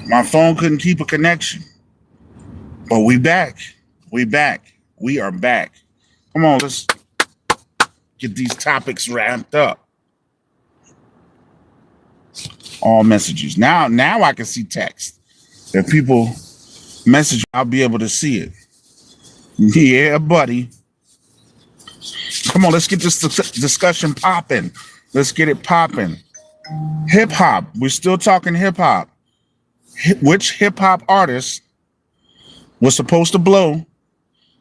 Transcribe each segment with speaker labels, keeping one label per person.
Speaker 1: My phone couldn't keep a connection. But we back. We back. We are back. Come on, let's get these topics ramped up. All messages. Now I can see text. If people message, I'll be able to see it. Yeah, buddy. Come on, let's get this discussion popping. Let's get it popping. Hip hop. We're still talking hip hop. Which hip hop artist was supposed to blow,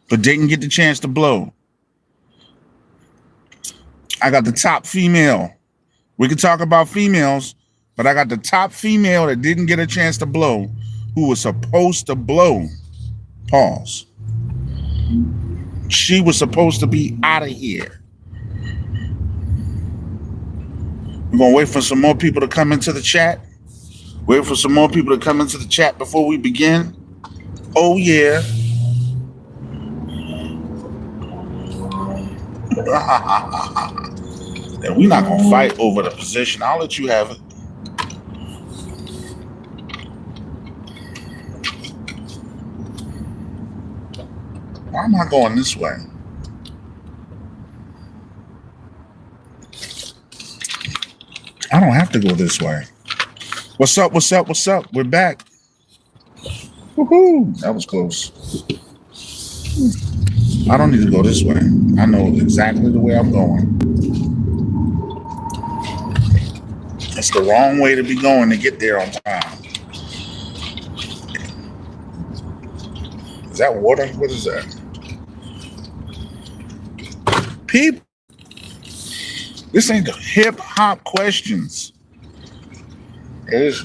Speaker 1: but didn't get the chance to blow? I got the top female. We can talk about females, but I got the top female that didn't get a chance to blow, who was supposed to blow. Pause. She was supposed to be out of here. We're going to wait for some more people to come into the chat. Wait for some more people to come into the chat before we begin. Oh, yeah. And we're not going to fight over the position. I'll let you have it. Why am I going this way? I don't have to go this way. What's up? What's up? What's up? We're back. Woohoo! That was close. I don't need to go this way. I know exactly the way I'm going. It's the wrong way to be going to get there on time. Is that water? What is that? People, this ain't the hip hop questions. Is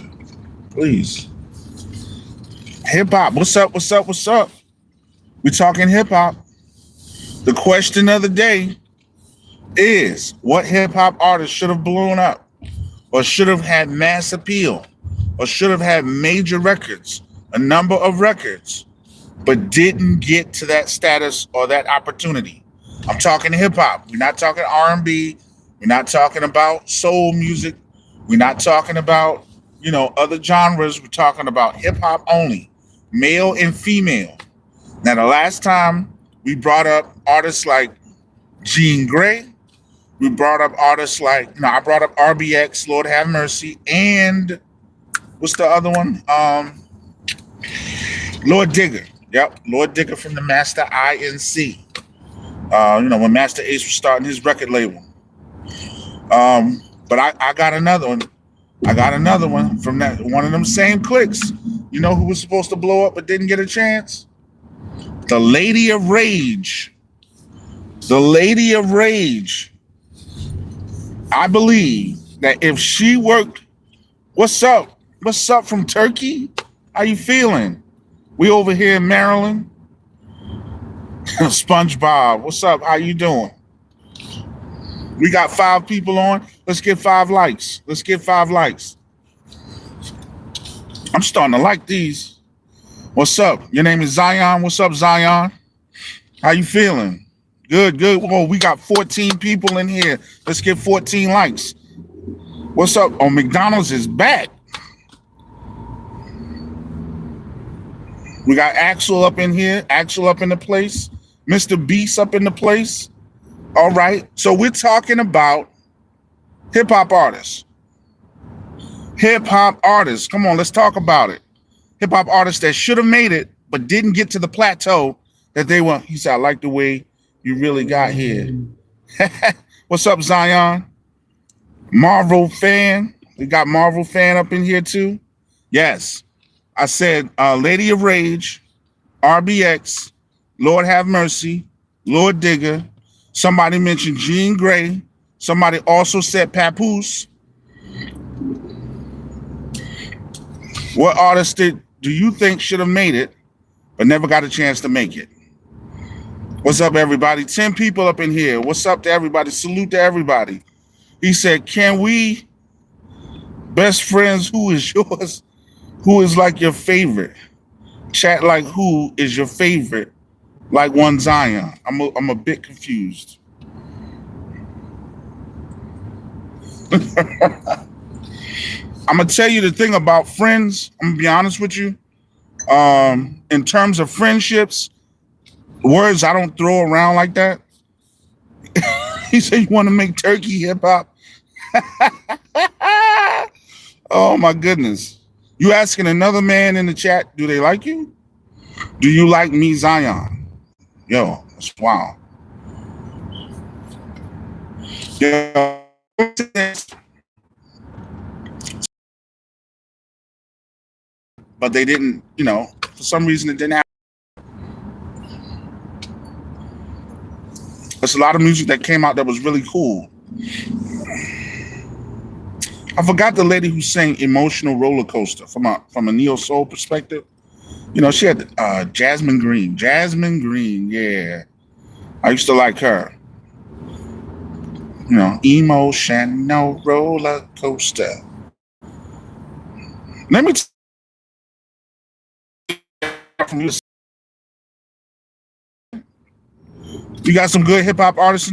Speaker 1: please. Hip hop. What's up? What's up? What's up? We talking hip hop. The question of the day is, what hip hop artist should have blown up, or should have had mass appeal, or should have had major records, a number of records, but didn't get to that status or that opportunity? I'm talking hip hop. We're not talking R&B. We're not talking about soul music. We're not talking about, other genres. We're talking about hip hop only, male and female. Now, the last time we brought up artists like Jean Grey, we brought up artists like, I brought up RBX, Lord Have Mercy, and what's the other one? Lord Digger. Yep, Lord Digger from the Master INC. When Master Ace was starting his record label. But I got another one. I got another one from that one of them same clicks. You know who was supposed to blow up but didn't get a chance? The Lady of Rage. The Lady of Rage. I believe that if she worked, what's up? What's up from Turkey? How you feeling? We over here in Maryland. SpongeBob, what's up? How you doing? We got 5 people on. Let's get 5 likes. Let's get 5 likes. I'm starting to like these. What's up? Your name is Zion. What's up, Zion? How you feeling? Good, good. Oh, we got 14 people in here. Let's get 14 likes. What's up? Oh, McDonald's is back. We got Axel up in here. Axel up in the place. Mr. Beast up in the place. All right. So we're talking about hip-hop artists. Hip-hop artists. Come on, let's talk about it. Hip-hop artists that should have made it, but didn't get to the plateau that they were. He said, I like the way you really got here. What's up, Zion? Marvel fan. We got Marvel fan up in here too. Yes. I said Lady of Rage, RBX, Lord Have Mercy, Lord Digger. Somebody mentioned Jean Grey. Somebody also said Papoose. What artist do you think should have made it, but never got a chance to make it? What's up, everybody? 10 people up in here. What's up to everybody? Salute to everybody. He said, can we, best friends, who is yours? Who is like your favorite? Chat like who is your favorite? Like one Zion. I'm a bit confused. I'm gonna tell you the thing about friends. I'm gonna be honest with you. In terms of friendships, words I don't throw around like that. He said you want to make turkey hip hop. Oh my goodness. You asking another man in the chat, do they like you? Do you like me, Zion? Yo, that's wow. Yo, but they didn't, for some reason it didn't happen. There's a lot of music that came out that was really cool. I forgot the lady who sang "Emotional Roller Coaster" from a neo soul perspective. She had Jasmine Green. Jasmine Green, yeah. I used to like her. Emotional roller coaster. Let me from you. You got some good hip hop artists.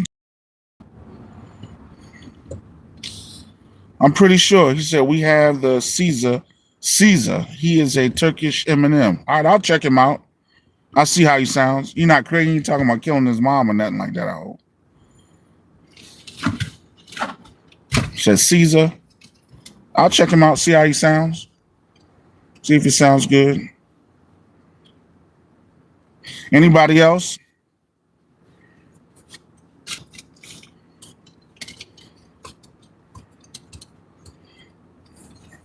Speaker 1: I'm pretty sure. He said we have the Caesar. Caesar. He is a Turkish Eminem. All right, I'll check him out. I'll see how he sounds. You're not crazy. You're talking about killing his mom or nothing like that, I hope. He said Caesar. I'll check him out, see how he sounds. See if it sounds good. Anybody else?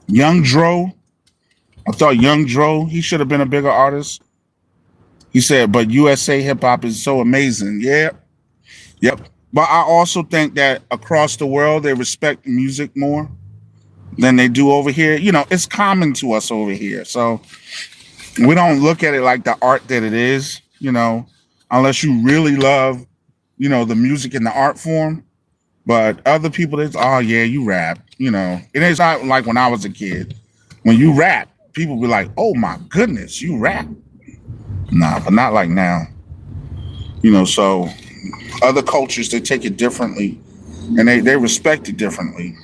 Speaker 1: Young Dro. I thought Young Dro, he should have been a bigger artist. He said, but USA hip hop is so amazing. Yeah. Yep. But I also think that across the world, they respect music more than they do over here. It's common to us over here. So we don't look at it like the art that it is, unless you really love, the music and the art form. But other people, it's, oh, yeah, you rap. It is not like when I was a kid. When you rap, people be like, oh, my goodness, you rap. Nah, but not like now. So other cultures, they take it differently and they respect it differently.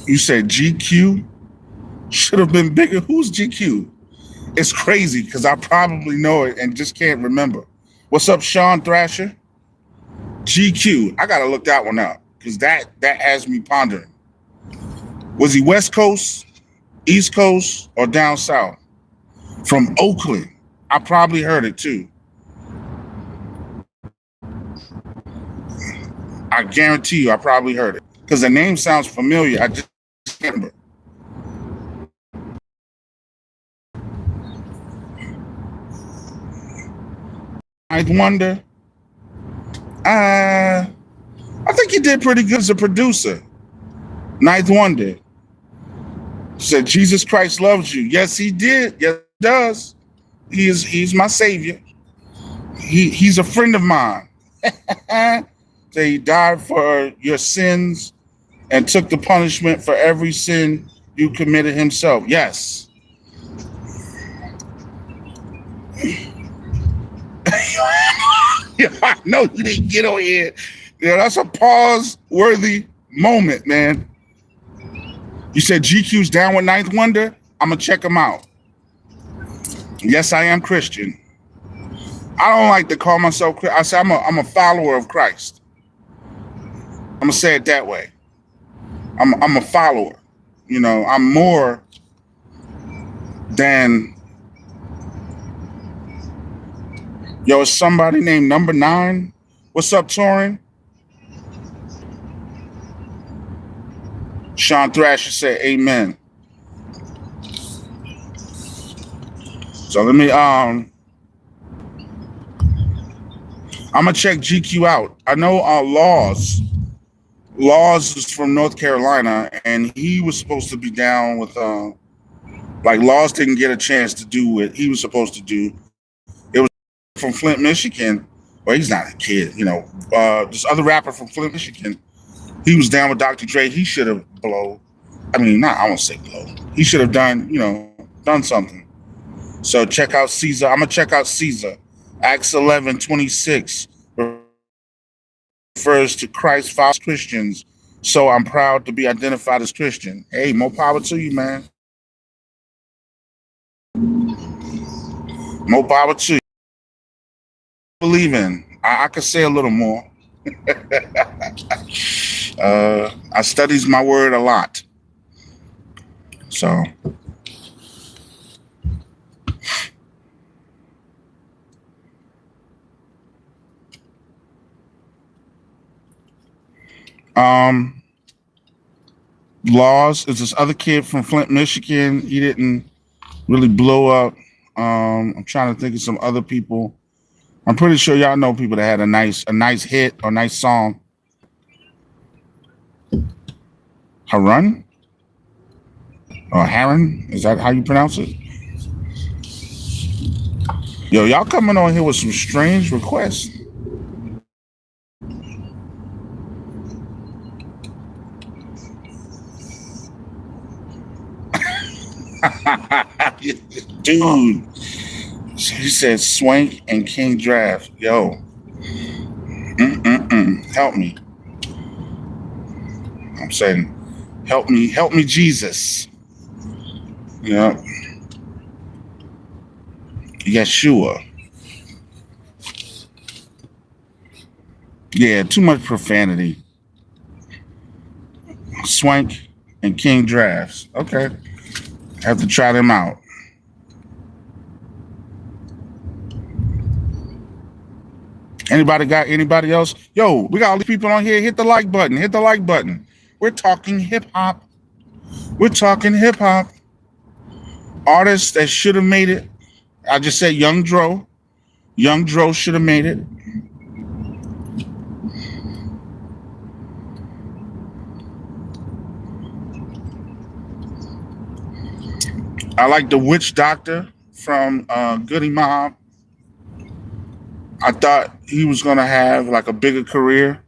Speaker 1: You said GQ should have been bigger. Who's GQ? It's crazy because I probably know it and just can't remember. What's up, Sean Thrasher? GQ. I gotta look that one up because that has me pondering. Was he West Coast, East Coast, or down south? From Oakland. I probably heard it too. I guarantee you I probably heard it because the name sounds familiar. I just can't remember. Ninth Wonder. I think he did pretty good as a producer. Ninth Wonder said, "Jesus Christ loves you." Yes, he did. Yes, he does. He's my savior. He's a friend of mine. So he died for your sins and took the punishment for every sin you committed himself. Yes. I know you didn't get on here. That's a pause-worthy moment, man. You said GQ's down with Ninth Wonder? I'm going to check him out. Yes, I am Christian. I don't like to call myself Christian. I say I'm a follower of Christ. I'm going to say it that way. I'm a follower. I'm more than... Yo, is somebody named Number 9? What's up, Torin? Sean Thrasher said, amen. So let me, I'm going to check GQ out. I know Laws is from North Carolina, and he was supposed to be down with, Laws didn't get a chance to do what he was supposed to do. It was from Flint, Michigan. Well, he's not a kid, this other rapper from Flint, Michigan. He was down with Dr. Dre. He should have I won't say blow. He should have done something. So check out Caesar. I'm going to check out Caesar. Acts 11:26 refers to Christ follows Christians So I'm proud to be identified as Christian. Hey, more power to you, man. More power to you. Believe in. I could say a little more. I studies my word a lot. So Laws is this other kid from Flint, Michigan. He didn't really blow up. I'm trying to think of some other people. I'm pretty sure y'all know people that had a nice hit or nice song. Harun or Harun, is that how you pronounce it? Yo, y'all coming on here with some strange requests. Dude, he said Swank and King Draft. Yo, help me. I'm saying, help me, Jesus. Yeah, Yeshua. Yeah, too much profanity. Swank and King Drafts. Okay, have to try them out. Anybody got anybody else? Yo, we got all these people on here. Hit the like button. Hit the like button. We're talking hip hop. We're talking hip hop. Artists that should have made it. I just said Young Dro. Young Dro should have made it. I like the Witch Doctor from Goody Mob. I thought he was going to have like a bigger career.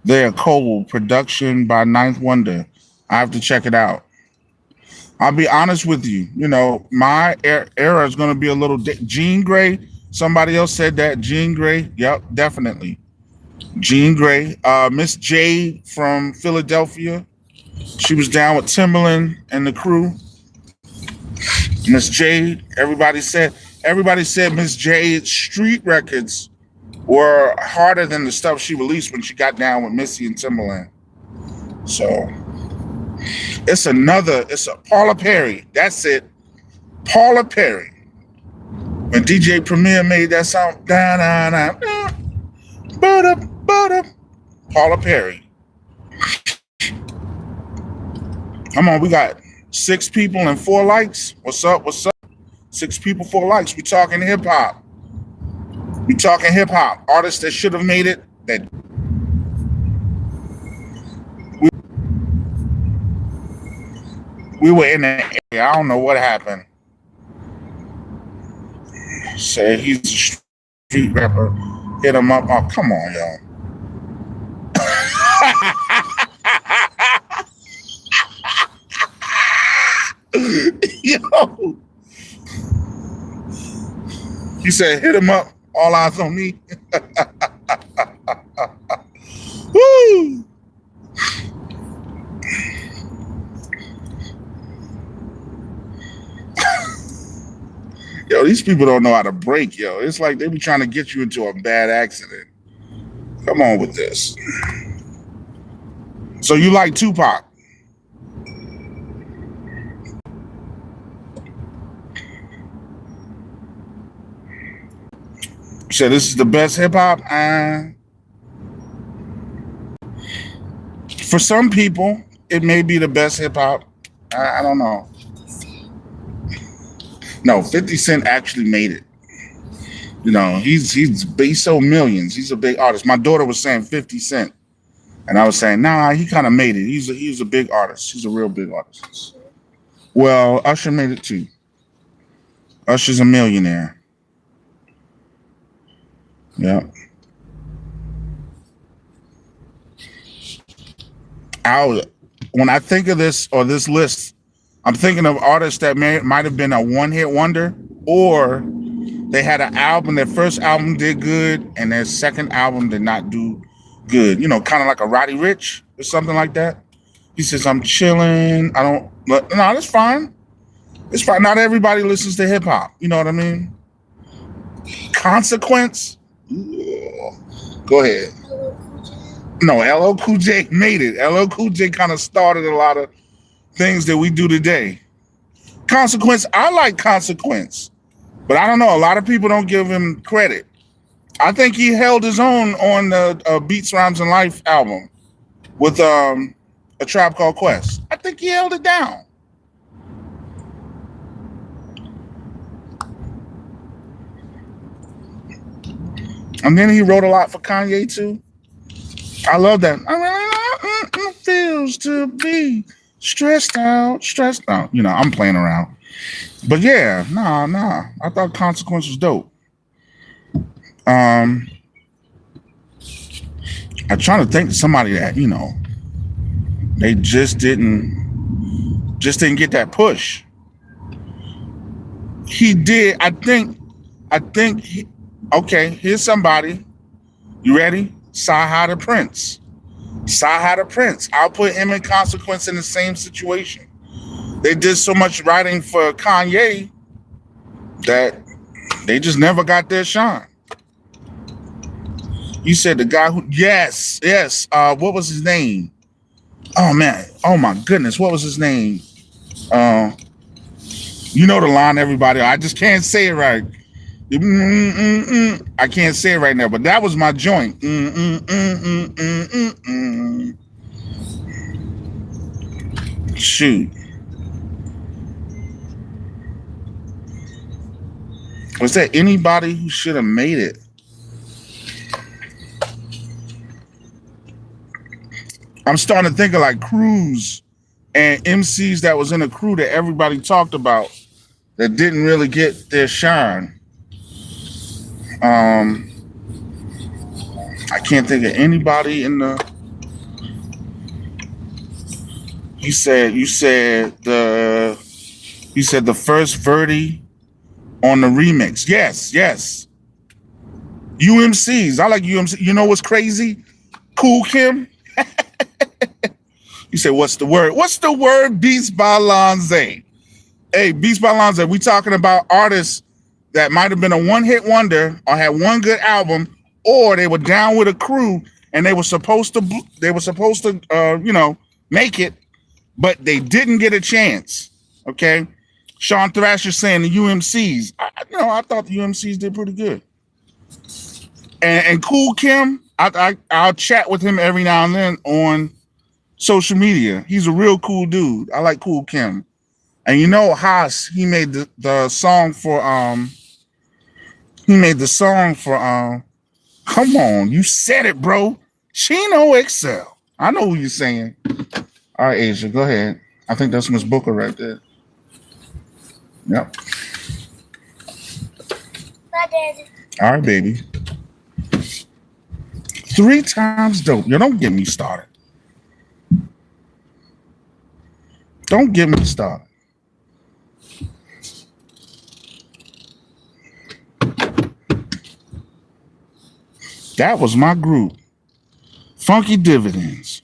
Speaker 1: They're Cole production by Ninth Wonder. I have to check it out. I'll be honest with you. You know, my era is going to be a little Jean Grey. Somebody else said that. Jean Grey. Yep, definitely. Jean Grey. Miss Jade from Philadelphia. She was down with Timberland and the crew. Miss Jade. Everybody said Miss Jade's street records were harder than the stuff she released when she got down with Missy and Timberland. So it's a Paula Perry. That's it. Paula Perry. When DJ Premier made that song, Paula Perry. Come on, we got 6 people and 4 likes. What's up? 6 people, 4 likes. We talking hip hop. Artists that should have made it. That we were in the area. I don't know what happened. Say he's a street rapper. Hit him up. Oh, come on, y'all. Yo. He said, hit him up. All eyes on me. Woo! Yo, these people don't know how to break, yo. It's like they be trying to get you into a bad accident. Come on with this. So you like Tupac? So this is the best hip hop? For some people, it may be the best hip hop. I don't know. No, 50 Cent actually made it. You know, he's sold millions. He's a big artist. My daughter was saying 50 Cent. And I was saying, nah, he kind of made it. He's a big artist. He's a real big artist. Well, Usher made it too. Usher's a millionaire. Yeah. When I think of this or this list, I'm thinking of artists that might have been a one-hit wonder, or they had an album, their first album did good, and their second album did not do good. You know, kind of like a Roddy Ricch or something like that. He says, I'm chilling. I don't, no, that's fine. It's fine. Not everybody listens to hip hop. You know what I mean? Consequence? Go ahead. No, LL Cool J made it. LL Cool J kind of started a lot of things that we do today. Consequence, I like Consequence, but I don't know. A lot of people don't give him credit. I think he held his own on the Beats, Rhymes, and Life album with A Tribe Called Quest. I think he held it down. And then he wrote a lot for Kanye too. I love that. I really know it feels to be stressed out. You know, I'm playing around. But yeah, nah. I thought Consequence was dope. I'm trying to think of somebody that, you know, they just didn't get that push. He did. I think okay, here's somebody. You ready? Sci-Hi the Prince. Sci-Hi the Prince. I'll put him and Consequence in the same situation. They did so much writing for Kanye that they just never got their shine. You said the guy who, yes. What was his name? Oh man, oh my goodness, what was his name? You know the line, everybody. I just can't say it right. I can't say it right now, but that was my joint. Shoot. Was there anybody who should have made it? I'm starting to think of like crews and MCs that was in a crew that everybody talked about that didn't really get their shine. I can't think of anybody in the. You said the first Verdi on the remix. Yes. UMCs. I like UMC. You know what's crazy? Cool Kim. You say, what's the word? What's the word? Beats by Lonze. Hey, Beats by Lonze. We talking about artists that might have been a one-hit wonder or had one good album, or they were down with a crew and they were supposed to make it, but they didn't get a chance. Okay. Sean Thrasher saying the UMCs. I thought the UMCs did pretty good. And Cool Kim, I'll chat with him every now and then on social media. He's a real cool dude. I like Cool Kim. And you know, Haas, he made the song for come on, you said it, bro. Chino Excel. I know who you're saying. All right, Asia, go ahead. I think that's Miss Booker right there. Yep.
Speaker 2: Bye, Daddy.
Speaker 1: All right, baby. 3 times dope. Yo, don't get me started. Don't get me started. That was my group. Funky Dividends.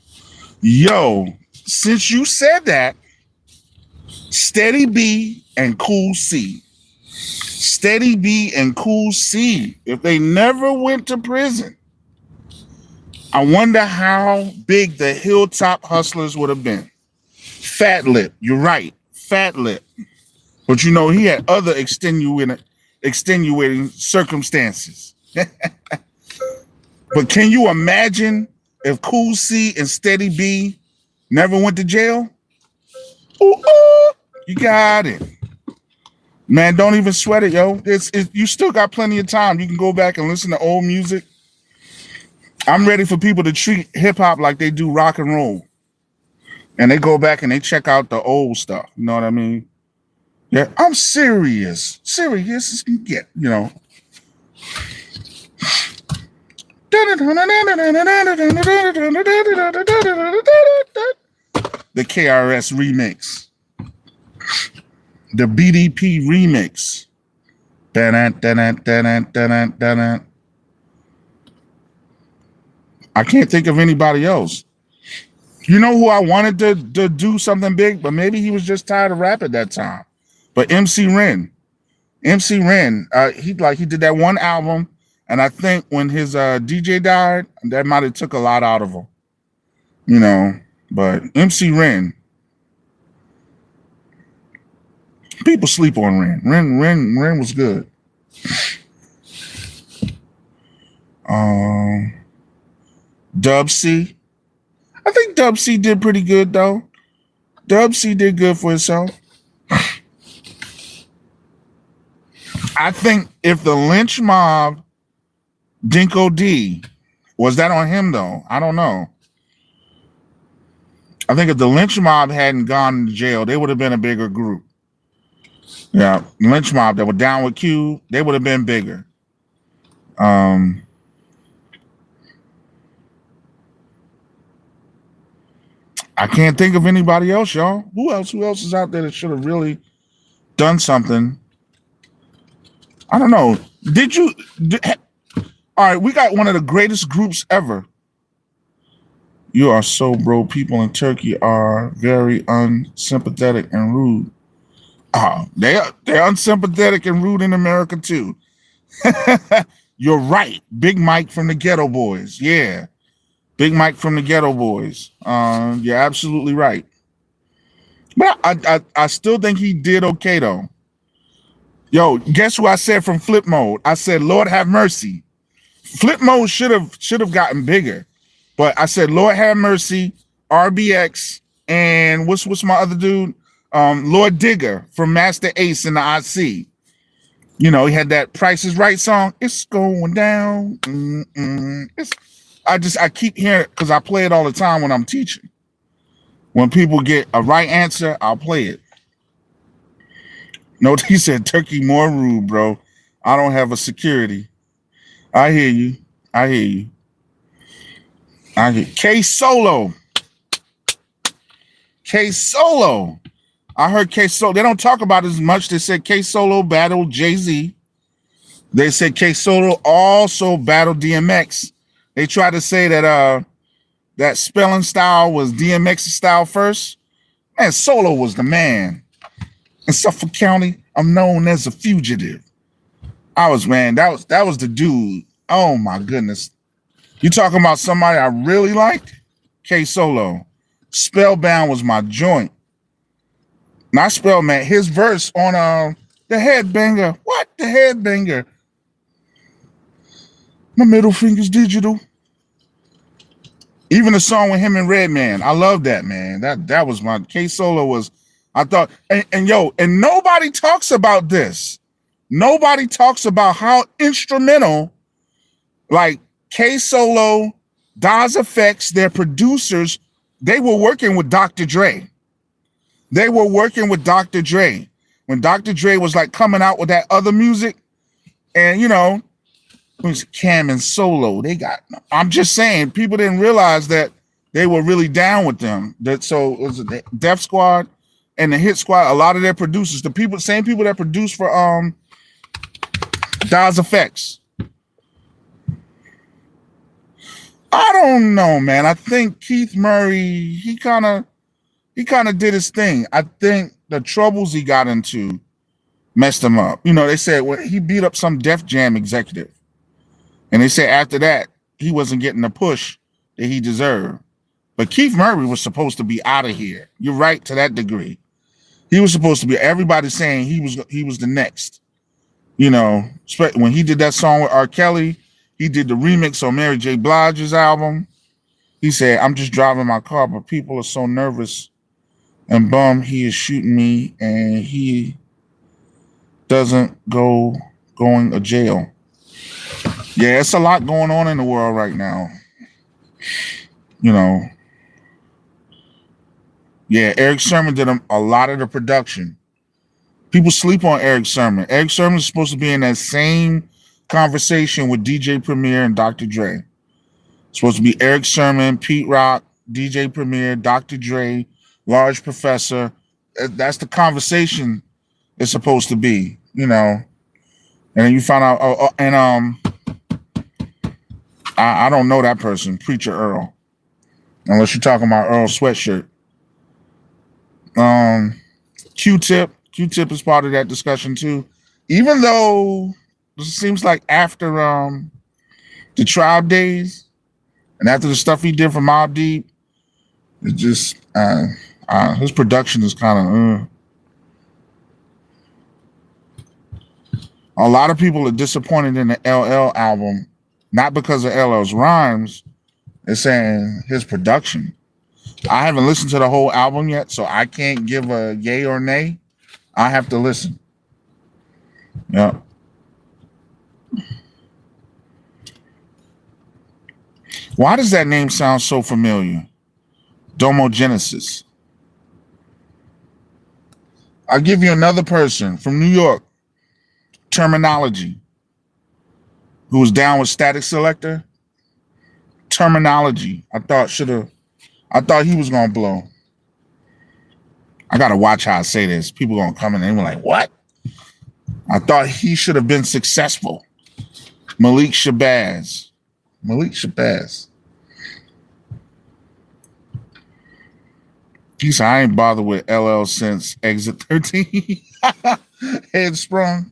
Speaker 1: Yo, since you said that, Steady B and Cool C. Steady B and Cool C. If they never went to prison, I wonder how big the Hilltop Hustlers would have been. Fat Lip, you're right. Fat Lip. But you know, he had other extenuating circumstances. But can you imagine if Cool C and Steady B never went to jail? Ooh, you got it. Man, don't even sweat it, yo. You still got plenty of time. You can go back and listen to old music. I'm ready for people to treat hip-hop like they do rock and roll. And they go back and they check out the old stuff. You know what I mean? Yeah, I'm serious. Serious as can get, you know. The KRS remix. The BDP remix. I can't think of anybody else. You know who I wanted to do something big, but maybe he was just tired of rap at that time. But MC Ren, he did that one album, and I think when his DJ died, that might have took a lot out of him. You know, but MC Ren, people sleep on Ren. Ren was good. Dub C. I think Dub C did pretty good though. Dub C did good for himself. I think if the Lynch Mob, Dinko D, was that on him though? I don't know. I think if the Lynch Mob hadn't gone to jail, they would have been a bigger group. Yeah, Lynch Mob that were down with Q, they would have been bigger. I can't think of anybody else, y'all. Who else is out there that should have really done something? I don't know. All right, we got one of the greatest groups ever. You are so bro. People in Turkey are very unsympathetic and rude. They're unsympathetic and rude in America too. You're right. Big Mike from the Ghetto Boys. Yeah. Big Mike from the Ghetto Boys. You're absolutely right. But I still think he did okay though. Yo, guess who I said from Flip Mode? I said, Lord have mercy. Flip Mode should have gotten bigger. But I said, Lord have mercy, RBX, and what's my other dude? Lord Digger from Master Ace in the IC. You know, he had that Price is Right song. It's going down. I keep hearing it because I play it all the time when I'm teaching. When people get a right answer, I'll play it. No, he said Turkey more rude, bro. I don't have a security. I hear you. K Solo. I heard K Solo. They don't talk about it as much. They said K Solo battled Jay-Z. They said K Solo also battled DMX. They tried to say that that spelling style was DMX's style first. Man, Solo was the man. In Suffolk County, I'm known as a fugitive. That was the dude. Oh my goodness. You talking about somebody I really liked? K Solo. Spellbound was my joint. Not Spellman. His verse on the Headbanger. What? The Headbanger. My middle finger's digital. Even the song with him and Redman. I love that, man. That was my K Solo was. I thought, and nobody talks about this. Nobody talks about how instrumental, like K Solo, Daz Effects, their producers, they were working with Dr. Dre. They were working with Dr. Dre. When Dr. Dre was like coming out with that other music, and you know, it was Cam and Solo. I'm just saying, people didn't realize that they were really down with them. So it was the Def Squad and the Hit Squad, a lot of their producers, same people that produced for Daz Effects. I don't know, man. I think Keith Murray, he kind of did his thing. I think the troubles he got into messed him up. You know, they said he beat up some Def Jam executive. And they said after that, he wasn't getting the push that he deserved. But Keith Murray was supposed to be out of here. You're right to that degree. He was supposed to be, everybody saying he was the next. You know, when he did that song with R. Kelly, he did the remix on Mary J. Blige's album. He said, I'm just driving my car, but people are so nervous and bummed he is shooting me and he doesn't going to jail. Yeah, it's a lot going on in the world right now. You know. Yeah, Eric Sermon did a lot of the production. People sleep on Eric Sermon. Eric Sermon is supposed to be in that same conversation with DJ Premier and Dr. Dre. It's supposed to be Eric Sermon, Pete Rock, DJ Premier, Dr. Dre, Large Professor. That's the conversation it's supposed to be, you know. And then you find out, I don't know that person, Preacher Earl, unless you're talking about Earl Sweatshirt. Q-Tip is part of that discussion too. Even though it seems like after the Tribe days and after the stuff he did for Mobb Deep, it's just his production is kind of. A lot of people are disappointed in the LL album, not because of LL's rhymes. They're saying his production. I haven't listened to the whole album yet, so I can't give a yay or nay. I have to listen. Yeah. Why does that name sound so familiar? Domogenesis. I'll give you another person from New York, Terminology, who was down with Static Selector. Terminology. I thought he was gonna blow. I gotta watch how I say this. People gonna come in and be like, what? I thought he should have been successful. Malik Shabazz. He said, I ain't bothered with LL since Exit 13. Headsprung.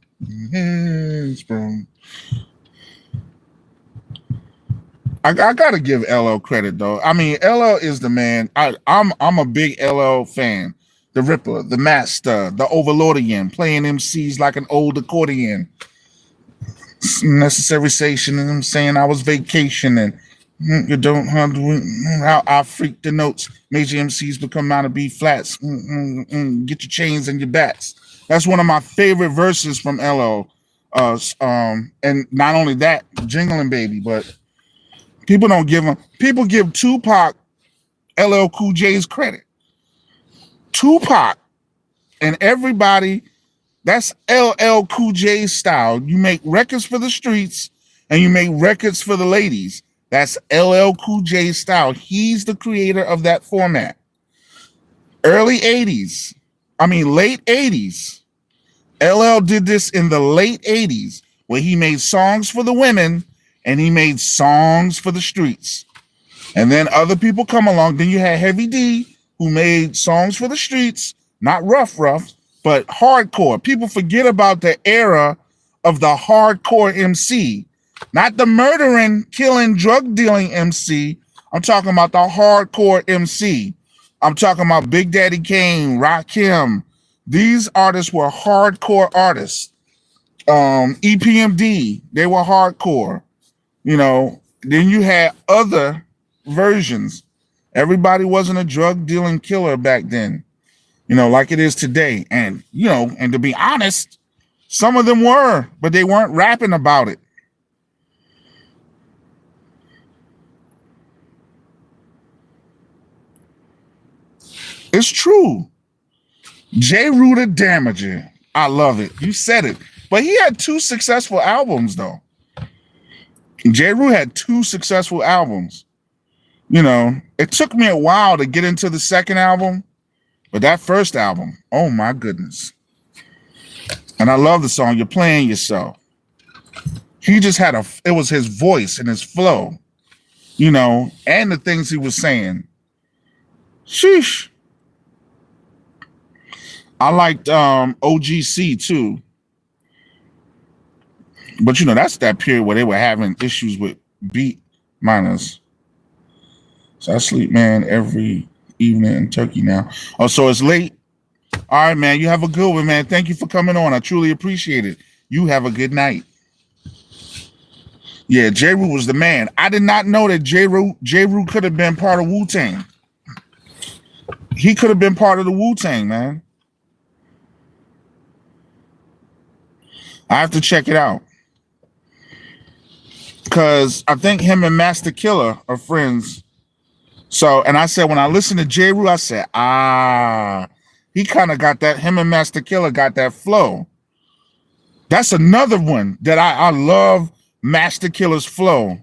Speaker 1: I gotta give LL credit though. I mean, LL is the man. I'm a big LL fan. The Ripper, the Master, the Overlordian, playing MCs like an old accordion. Necessary Station, and I'm saying I was vacationing. You don't how I freak the notes. Major MCs become out of B flats. Get your chains and your bats. That's one of my favorite verses from LL. And not only that, Jingling Baby, but people don't give him. People give Tupac LL Cool J's credit. Tupac and everybody, that's LL Cool J's style. You make records for the streets and you make records for the ladies. That's LL Cool J's style. He's the creator of that format. Late 80s. LL did this in the late 80s where he made songs for the women and he made songs for the streets. And then other people come along. Then you had Heavy D, who made songs for the streets, not rough, but hardcore. People forget about the era of the hardcore MC, not the murdering, killing, drug dealing MC. I'm talking about the hardcore MC. I'm talking about Big Daddy Kane, Rakim. These artists were hardcore artists. EPMD, they were hardcore. You know, then you had other versions. Everybody wasn't a drug dealing killer back then, you know, like it is today. And, you know, and to be honest, some of them were, but they weren't rapping about it. It's true. J. Rue the Damager. I love it. You said it. But he had 2 successful albums, though. J. Rue had 2 successful albums. You know, it took me a while to get into the second album, but that first album, oh my goodness. And I love the song, You're Playing Yourself. He just had it was his voice and his flow, you know, and the things he was saying. Sheesh. I liked OGC too. But, you know, that's that period where they were having issues with beat miners. So I sleep, man, every evening in Turkey now. Oh, so it's late. All right, man. You have a good one, man. Thank you for coming on. I truly appreciate it. You have a good night. Yeah, J. Rue was the man. I did not know that J. Rue could have been part of Wu-Tang. He could have been part of the Wu-Tang, man. I have to check it out. Because I think him and Master Killer are friends. So, and I said, when I listened to J. Rue, I said, he kind of got that, him and Master Killer got that flow. That's another one that I love, Master Killer's flow.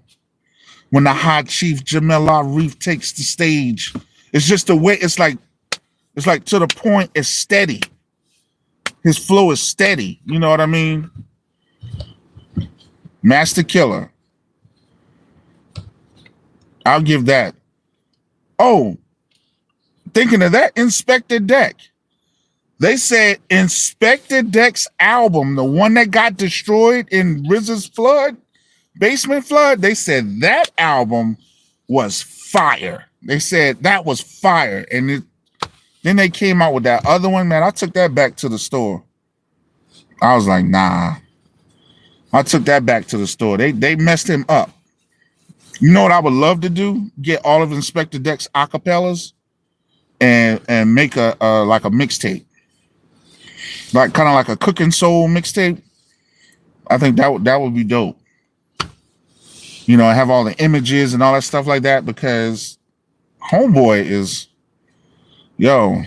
Speaker 1: When the High Chief Jamel Arif takes the stage, it's just the way, it's like to the point, it's steady. His flow is steady. You know what I mean? Master Killer. I'll give that. Oh, thinking of that, Inspector Deck. They said Inspector Deck's album, the one that got destroyed in RZA's flood, basement flood, they said that album was fire. They said that was fire. And then they came out with that other one, man. I took that back to the store. I was like, nah. I took that back to the store. They messed him up. You know what I would love to do? Get all of Inspector Deck's acapellas and make a like a mixtape. Like kind of like a cooking soul mixtape. I think that would be dope. You know, have all the images and all that stuff like that, because Homeboy is, yo.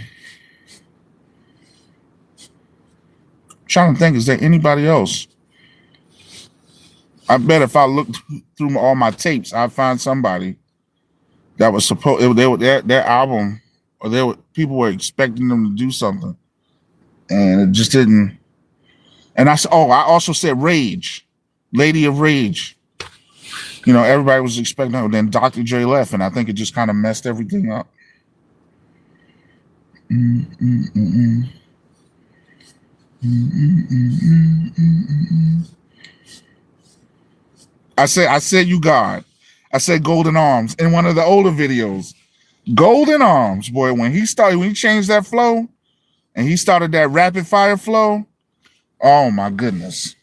Speaker 1: Trying to think, is there anybody else? I bet if I look through all my tapes, I'd find somebody that was supposed. Their album, or people were expecting them to do something, and it just didn't. And I also said Rage, Lady of Rage. You know, everybody was expecting her. Then Dr. Dre left, and I think it just kind of messed everything up. I said you God. I said Golden Arms in one of the older videos. Golden Arms, boy, when he changed that flow and he started that rapid fire flow, oh my goodness.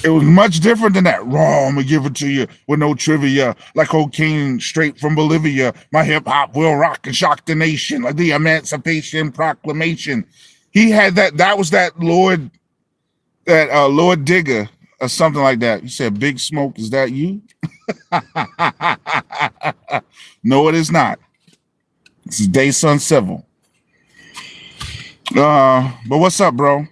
Speaker 1: It was much different than that. Raw, I'm gonna give it to you with no trivia, like cocaine straight from Bolivia. My hip hop will rock and shock the nation, like the Emancipation Proclamation. He had that was that Lord Digger or something like that. He said, Big Smoke, is that you? No, it is not. This is Day Sun Civil. But what's up, bro?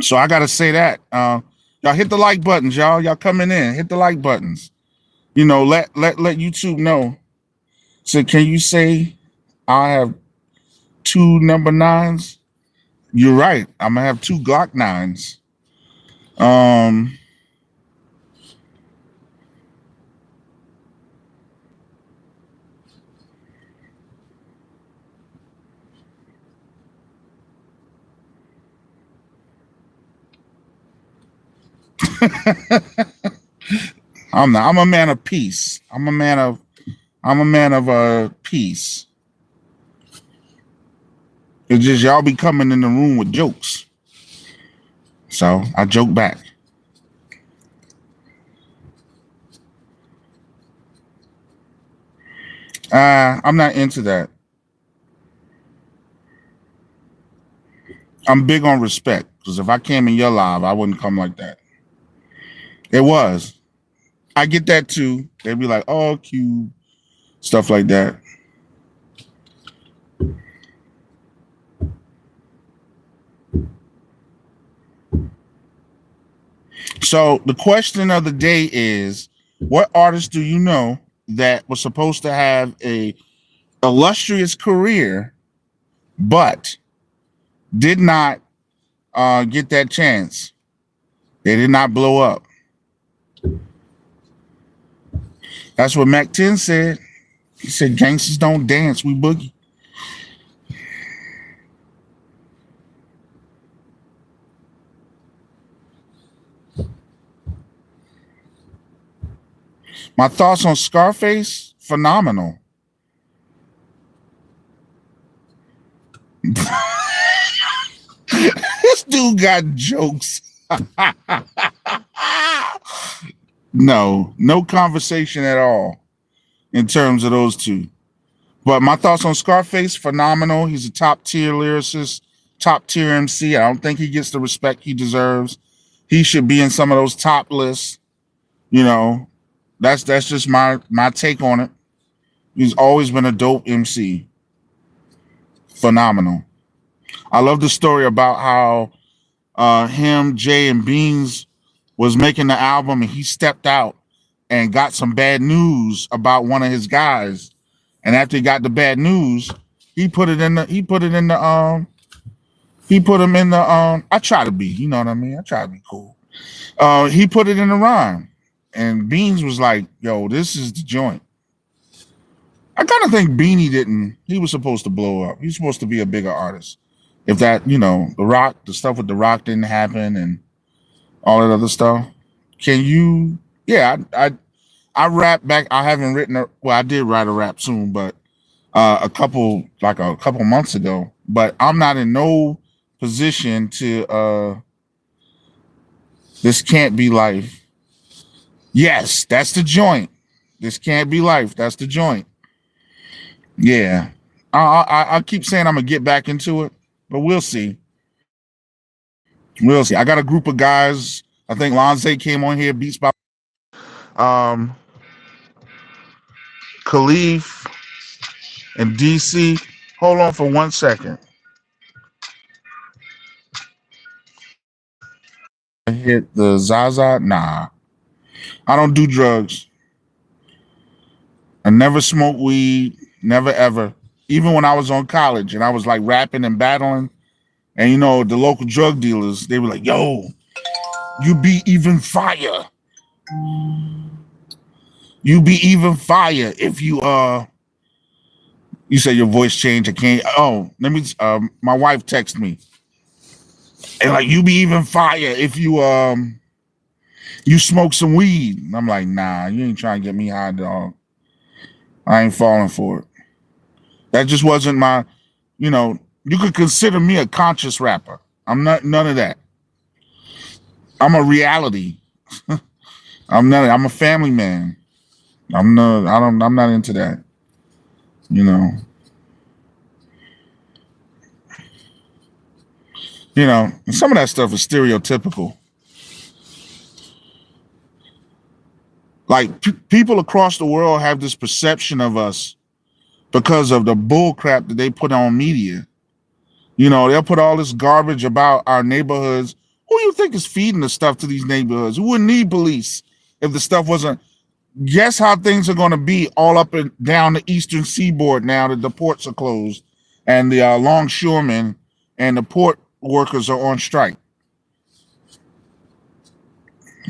Speaker 1: So I gotta say that. Y'all hit the like buttons, y'all. Y'all coming in. Hit the like buttons. You know, let YouTube know. So can you say I have 2 number 9s? You're right. I'm gonna have 2 Glock 9s. I'm a man of peace. I'm a man of peace. It's just y'all be coming in the room with jokes. So I joke back. I'm not into that. I'm big on respect, because if I came in your live, I wouldn't come like that. It was. I get that too. They'd be like, oh, cute. Stuff like that. So the question of the day is, what artist do you know that was supposed to have a illustrious career, but did not get that chance? They did not blow up. That's what Mac 10 said. He said, gangsters don't dance, we boogie. My thoughts on Scarface, phenomenal. This dude got jokes. No conversation at all in terms of those two. But my thoughts on Scarface, phenomenal. He's a top tier lyricist, top tier MC. I don't think he gets the respect he deserves. He should be in some of those top lists. You know, that's just my take on it. He's always been a dope MC. Phenomenal. I love the story about how him, Jay, and Beans was making the album, and he stepped out and got some bad news about one of his guys. And after he got the bad news, he put him in the I try to be, you know what I mean? I try to be cool. He put it in a rhyme, and Beans was like, "Yo, this is the joint." I kind of think Beanie didn't. He was supposed to blow up. He's supposed to be a bigger artist. If that, the stuff with the Rock didn't happen, and all that other stuff. Can you? Yeah, I rap back. I haven't written. Well, I did write a rap soon, but a couple months ago. But I'm not in no position to. This can't be life. Yes, that's the joint. This can't be life. That's the joint. Yeah, I keep saying I'm gonna get back into it, but we'll see. We'll see. I got a group of guys. I think Lonze came on here. Beats by um Khalif and DC. Hold on for 1 second. I hit the Zaza. Nah, I don't do drugs. I never smoked weed. Never ever. Even when I was on college and I was like rapping and battling, and the local drug dealers, they were like, "Yo, you be even fire. You be even fire if you say your voice changed. I can't. Oh, let me. My wife texted me, and like you be even fire if you smoke some weed. And I'm like, nah, you ain't trying to get me high, dog. I ain't falling for it. That just wasn't my. You could consider me a conscious rapper. I'm not none of that. I'm a reality. I'm not. I'm a family man. I'm not. I don't. I'm not into that. You know. Some of that stuff is stereotypical. Like people across the world have this perception of us because of the bull crap that they put on media. They'll put all this garbage about our neighborhoods. Who you think is feeding the stuff to these neighborhoods? Who wouldn't need police if the stuff wasn't? Guess how things are going to be all up and down the eastern seaboard now that the ports are closed and the longshoremen and the port workers are on strike.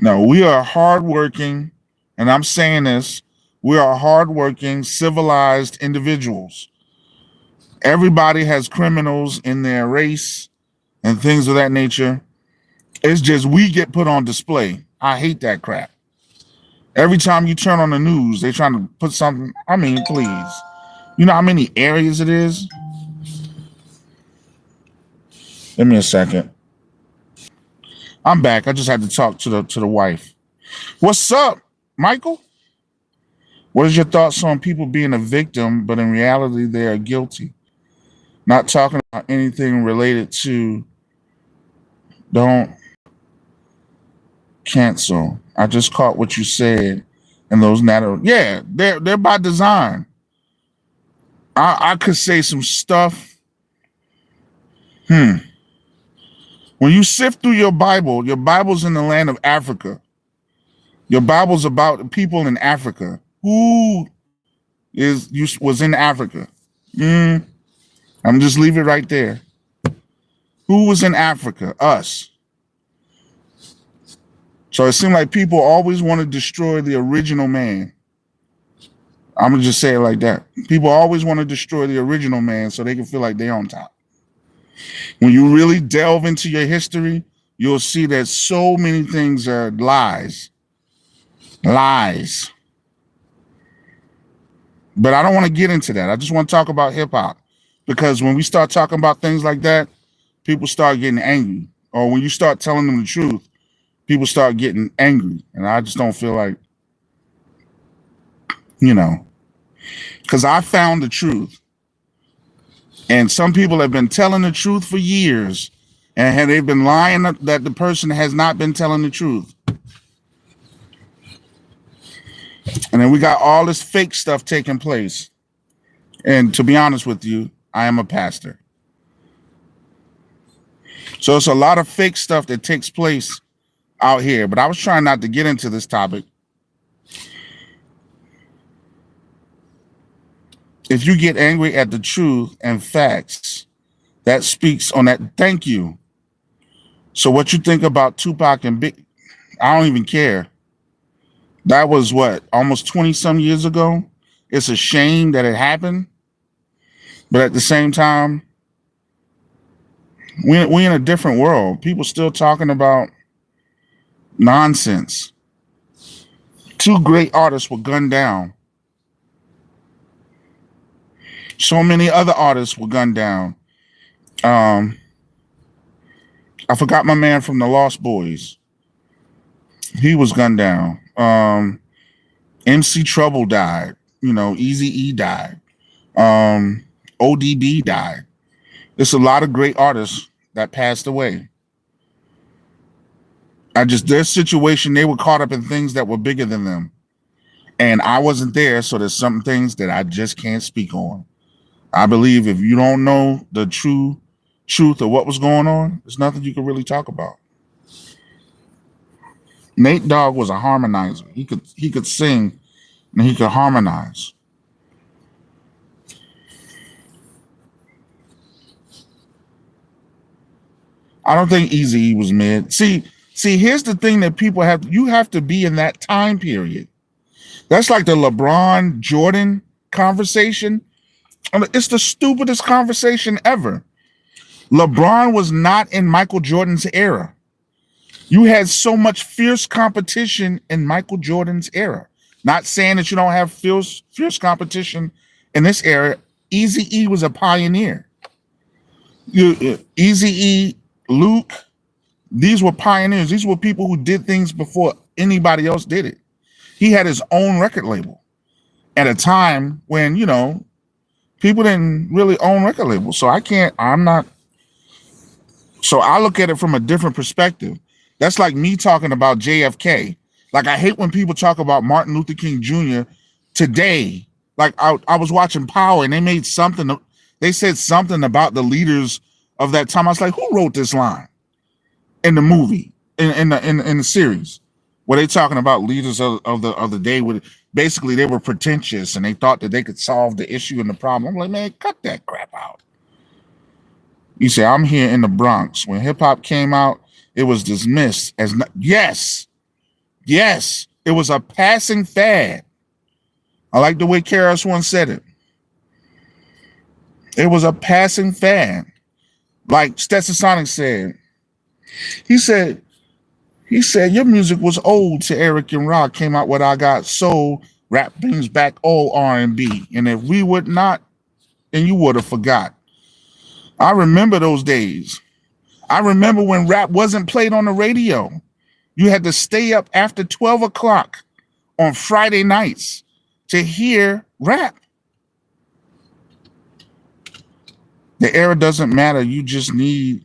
Speaker 1: No, we are hardworking, and I'm saying this, we are hardworking, civilized individuals. Everybody has criminals in their race and things of that nature. It's just we get put on display. I hate that crap. Every time you turn on the news, they're trying to put something. I mean, please. You know how many areas it is? Give me a second. I'm back. I just had to talk to the wife. What's up, Michael? What is your thoughts on people being a victim, but in reality they are guilty? Not talking about anything related to don't cancel. I just caught what you said, and those narrow. Yeah, they're by design. I could say some stuff. When you sift through your Bible's in the land of Africa. Your Bible's about people in Africa. Who was in Africa? I'm just leave it right there. Who was in Africa? Us. So it seemed like people always want to destroy the original man. I'm gonna just say it like that. People always want to destroy the original man so they can feel like they're on top. When you really delve into your history, you'll see that so many things are lies. Lies. But I don't want to get into that. I just want to talk about hip hop. Because when we start talking about things like that, people start getting angry. Or when you start telling them the truth, people start getting angry. And I just don't feel like, because I found the truth. And some people have been telling the truth for years. And they've been lying that the person has not been telling the truth. And then we got all this fake stuff taking place. And to be honest with you, I am a pastor. So it's a lot of fake stuff that takes place out here. But I was trying not to get into this topic. If you get angry at the truth and facts, that speaks on that. Thank you. So what you think about Tupac and Big? I don't even care. That was what, almost 20 some years ago. It's a shame that it happened. But at the same time, we in a different world. People still talking about nonsense. Two great artists were gunned down. So many other artists were gunned down. I forgot my man from the Lost Boys. He was gunned down. MC Trouble died. Eazy-E died. ODB died. There's a lot of great artists that passed away. Their situation, they were caught up in things that were bigger than them. And I wasn't there, so there's some things that I just can't speak on. I believe if you don't know the true truth of what was going on, there's nothing you can really talk about. Nate Dogg was a harmonizer. He could sing and he could harmonize. I don't think Eazy was mid. See, here's the thing that you have to be in that time period. That's like the LeBron Jordan conversation. It's the stupidest conversation ever. LeBron was not in Michael Jordan's era. You had so much fierce competition in Michael Jordan's era. Not saying that you don't have fierce competition in this era. Eazy-E was a pioneer. Eazy-E, Luke, these were pioneers. These were people who did things before anybody else did it. He had his own record label at a time when, people didn't really own record labels. So I look at it from a different perspective. That's like me talking about JFK. Like, I hate when people talk about Martin Luther King Jr. today. Like, I was watching Power and they said something about the leaders of that time. I was like, who wrote this line in the movie, in the series? Were they talking about leaders of the day? Basically, they were pretentious and they thought that they could solve the issue and the problem. I'm like, man, cut that crap out. You say, I'm here in the Bronx. When hip hop came out, it was dismissed as yes, it was a passing fad. I like the way Karis once said it. It was a passing fad. Like Stetson Sonic said. He said, your music was old to Eric and Rock came out with I Got Soul. Rap brings back old R&B. And if we would not, then you would have forgot. I remember those days. I remember when rap wasn't played on the radio. You had to stay up after 12 o'clock on Friday nights to hear rap. The era doesn't matter. You just need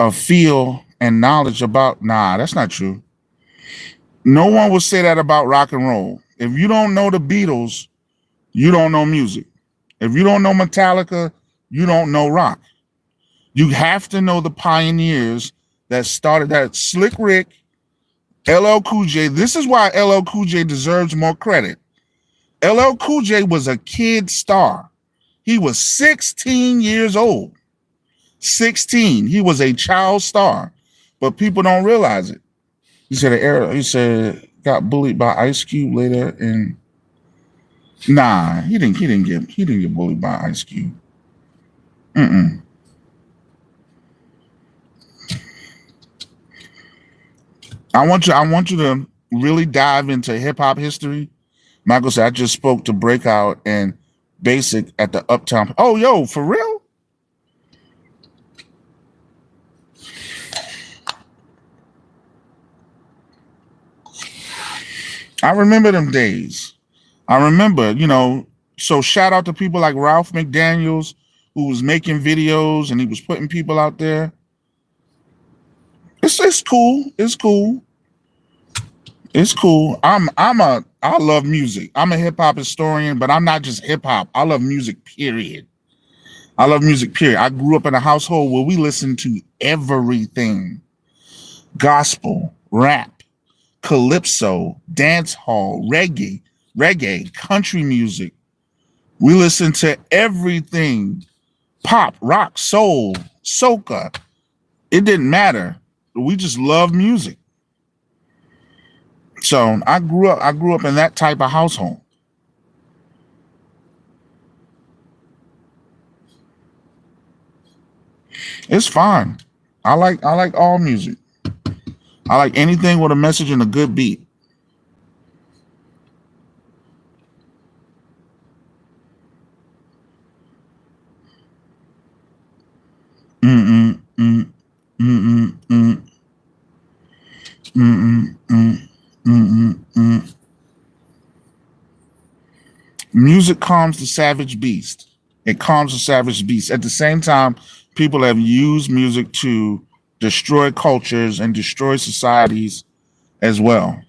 Speaker 1: a feel and knowledge about. Nah, that's not true. No one will say that about rock and roll. If you don't know the Beatles, you don't know music. If you don't know Metallica, you don't know rock. You have to know the pioneers that started that. Slick Rick, LL Cool J. This is why LL Cool J deserves more credit. LL Cool J was a kid star. He was 16 years old. 16. He was a child star, but people don't realize it. He said got bullied by Ice Cube later, and nah, he didn't get bullied by Ice Cube. I want you to really dive into hip hop history. Michael said, I just spoke to Breakout and Basic at the Uptown. Oh, yo, for real? I remember them days. I remember, so shout out to people like Ralph McDaniels, who was making videos and he was putting people out there. It's cool. It's cool. It's cool. I love music. I'm a hip hop historian, but I'm not just hip hop. I love music, period. I grew up in a household where we listened to everything. Gospel, rap, calypso, dance hall, reggae, country music. We listened to everything. Pop, rock, soul, soca. It didn't matter. We just love music. So I grew up in that type of household. It's fine. I like all music. I like anything with a message and a good beat. Mm mm mm mm mm mm mm mm. Music calms the savage beast. It calms the savage beast. At the same time, people have used music to destroy cultures and destroy societies as well.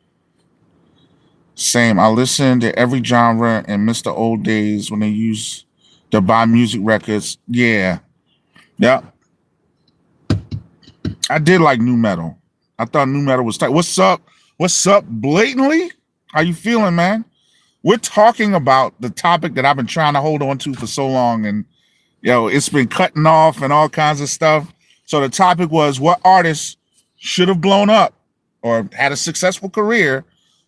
Speaker 1: Same. I listen to every genre and miss the old days when they used to buy music records. Yeah. Yep. I did like new metal. I thought new metal was tight. What's up? What's up, blatantly? How you feeling, man? We're talking about the topic that I've been trying to hold on to for so long, and it's been cutting off and all kinds of stuff. So the topic was what artists should have blown up or had a successful career,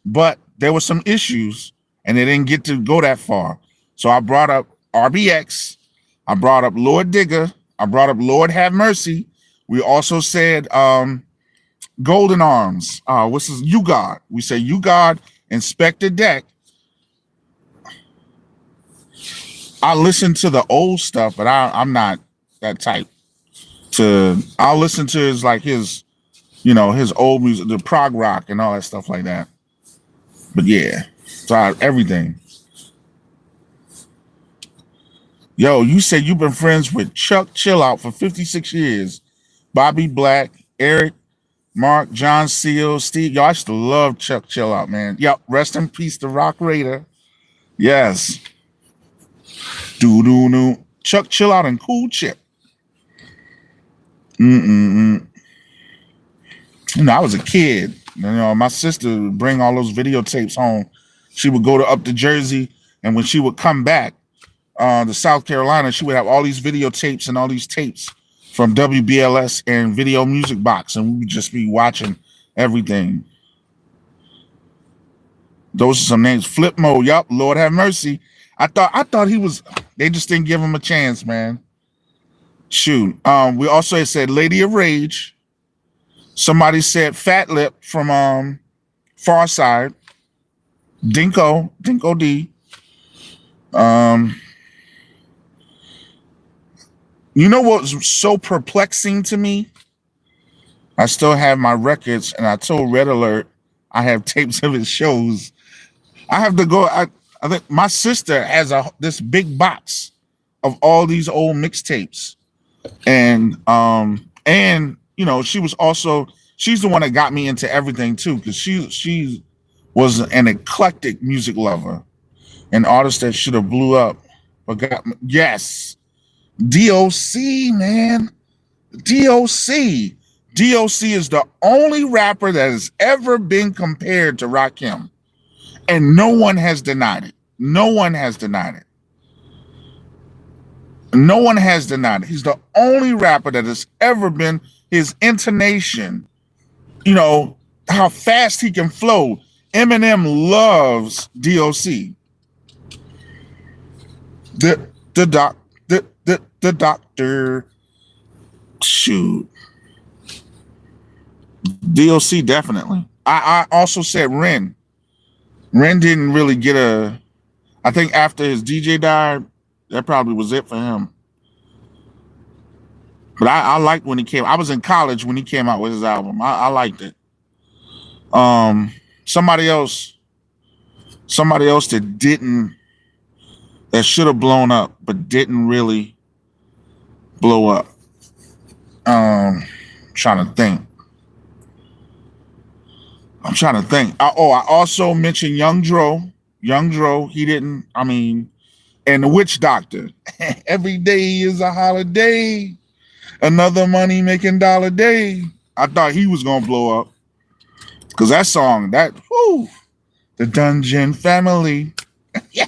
Speaker 1: but there were some issues and they didn't get to go that far. So I brought up RBX, I brought up Lord Digger, I brought up Lord Have Mercy. We also said Golden Arms. What's this? You God. We say You God, Inspector Deck. I listen to the old stuff, but I'm not that type to. I'll listen to his old music, the prog rock and all that stuff like that. But yeah, so everything. Yo, you said you've been friends with Chuck Chillout for 56 years. Bobby Black, Eric, Mark, John Seal, Steve. Yo, I used to love Chuck Chillout, man. Yep, rest in peace, the Rock Raider. Yes. Doo-doo-doo. Chuck Chillout and Cool Chip. Mm-mm-mm. I was a kid. My sister would bring all those videotapes home. She would go up to Jersey, and when she would come back to South Carolina, she would have all these videotapes and all these tapes from WBLS and Video Music Box, and we would just be watching everything. Those are some names. Flip Mode, yup. Lord Have Mercy. I thought he was. They just didn't give him a chance, man. Shoot. We also said Lady of Rage. Somebody said Fat Lip from Far Side. Dinko D. You know what was so perplexing to me? I still have my records, and I told Red Alert I have tapes of his shows. I have to go. I think my sister has this big box of all these old mixtapes, and she's the one that got me into everything too, because she was an eclectic music lover, an artist that should have blew up, but yes, DOC, man. DOC. DOC is the only rapper that has ever been compared to Rakim. And no one has denied it. No one has denied it. No one has denied it. He's the only rapper that has ever been, his intonation, how fast he can flow. Eminem loves DOC. The doctor. Shoot. DOC definitely. I also said Ren. Ren didn't really get I think after his DJ died, that probably was it for him. But I liked when he came. I was in college when he came out with his album. I liked it. Somebody else that should have blown up but didn't really blow up. Trying to think. I'm trying to think. I also mentioned Young Dro. Young Dro, he didn't. And the Witch Doctor. Every day is a holiday. Another money making dollar day. I thought he was gonna blow up because that song, the Dungeon Family. Yeah,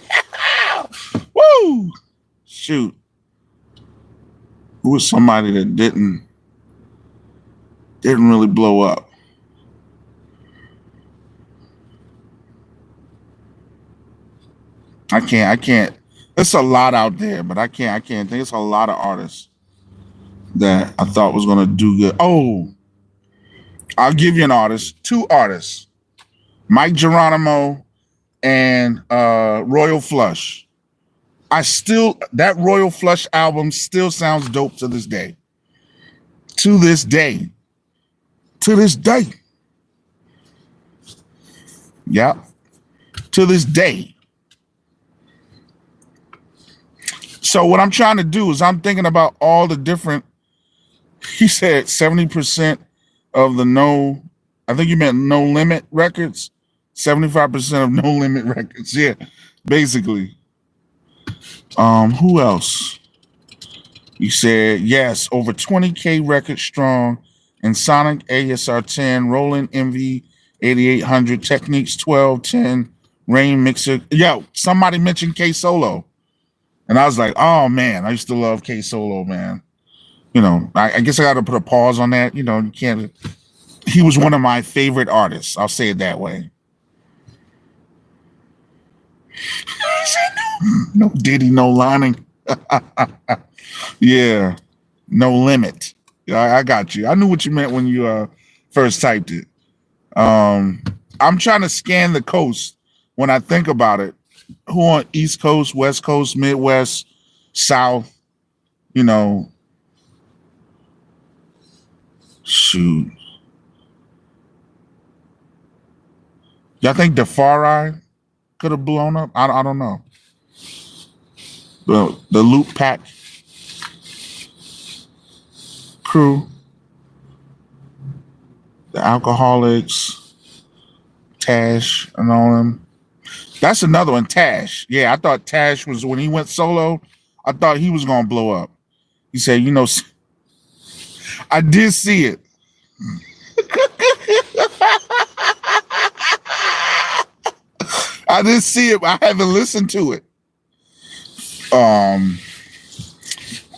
Speaker 1: woo. Shoot, who was somebody that didn't really blow up? I can't. There's a lot out there, but I can't think. It's a lot of artists that I thought was gonna do good. Oh, I'll give you an artist, two artists, Mike Geronimo and Royal Flush. That Royal Flush album still sounds dope to this day. To this day. To this day. Yeah. To this day. So what I'm trying to do is I'm thinking about all the different, he said 70% of the I think you meant No Limit records. 75% of No Limit records. Yeah, basically. Who else? You said, yes, over 20K records strong and Sonic ASR 10, Roland MV 8800, Techniques 1210, Rain Mixer. Yo, somebody mentioned K Solo. And I was like, oh man, I used to love K Solo, man. You know, I guess I got to put a pause on that. You know, you can't. He was one of my favorite artists. I'll say it that way. No Diddy, no lining. Yeah, No Limit. I got you. I knew what you meant when you first typed it. I'm trying to scan the coast when I think about it. Who on East Coast, West Coast, Midwest, South, you know. Shoot. Y'all think Defari could have blown up? I don't know. The Loop Pack crew, the Alcoholics, Tash, and all them. That's another one, Tash. Yeah, I thought Tash was, when he went solo, I thought he was going to blow up. He said, you know, I did see it. I didn't see it. I haven't listened to it.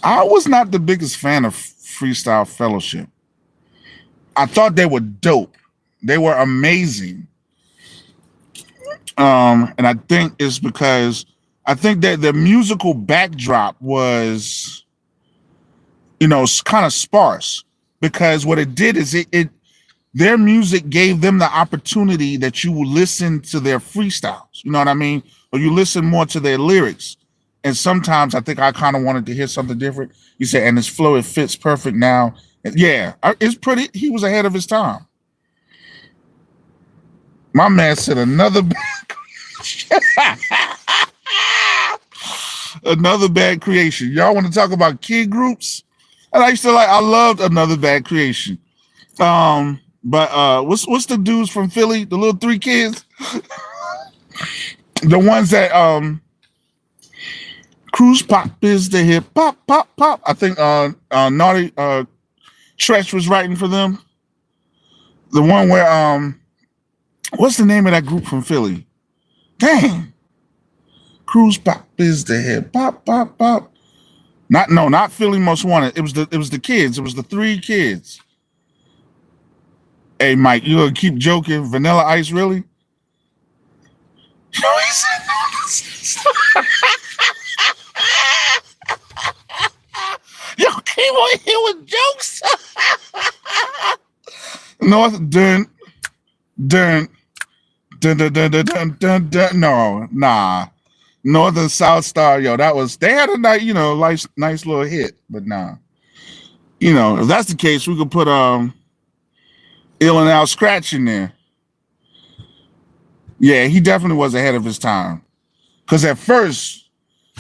Speaker 1: I was not the biggest fan of Freestyle Fellowship. I thought they were dope. They were amazing. And I think it's because I think that the musical backdrop was, you know, kind of sparse, because what it did is their music gave them the opportunity that you would listen to their freestyles. You know what I mean? Or you listen more to their lyrics. And sometimes I think I kind of wanted to hear something different. You say, and his flow, it fits perfect now. Yeah, it's pretty. He was ahead of his time. My man said another another bad creation. Y'all want to talk about kid groups? And I loved Another Bad Creation. But what's the dudes from Philly? The little three kids, the ones that Cruise Pop is the hip pop pop pop. I think Naughty Tresh was writing for them. The one where what's the name of that group from Philly? Dang. Cruise Pop is the hip pop pop pop. Not Philly Most Wanted. It was the kids. It was the three kids. Hey Mike, you gonna keep joking? Vanilla Ice, really? Yo, came on here with jokes. North dun. No, nah. Northern South Star, yo, they had a nice, you know, nice little hit, but nah. You know, if that's the case, we could put Ill and Out Scratch in there. Yeah, he definitely was ahead of his time. Because at first,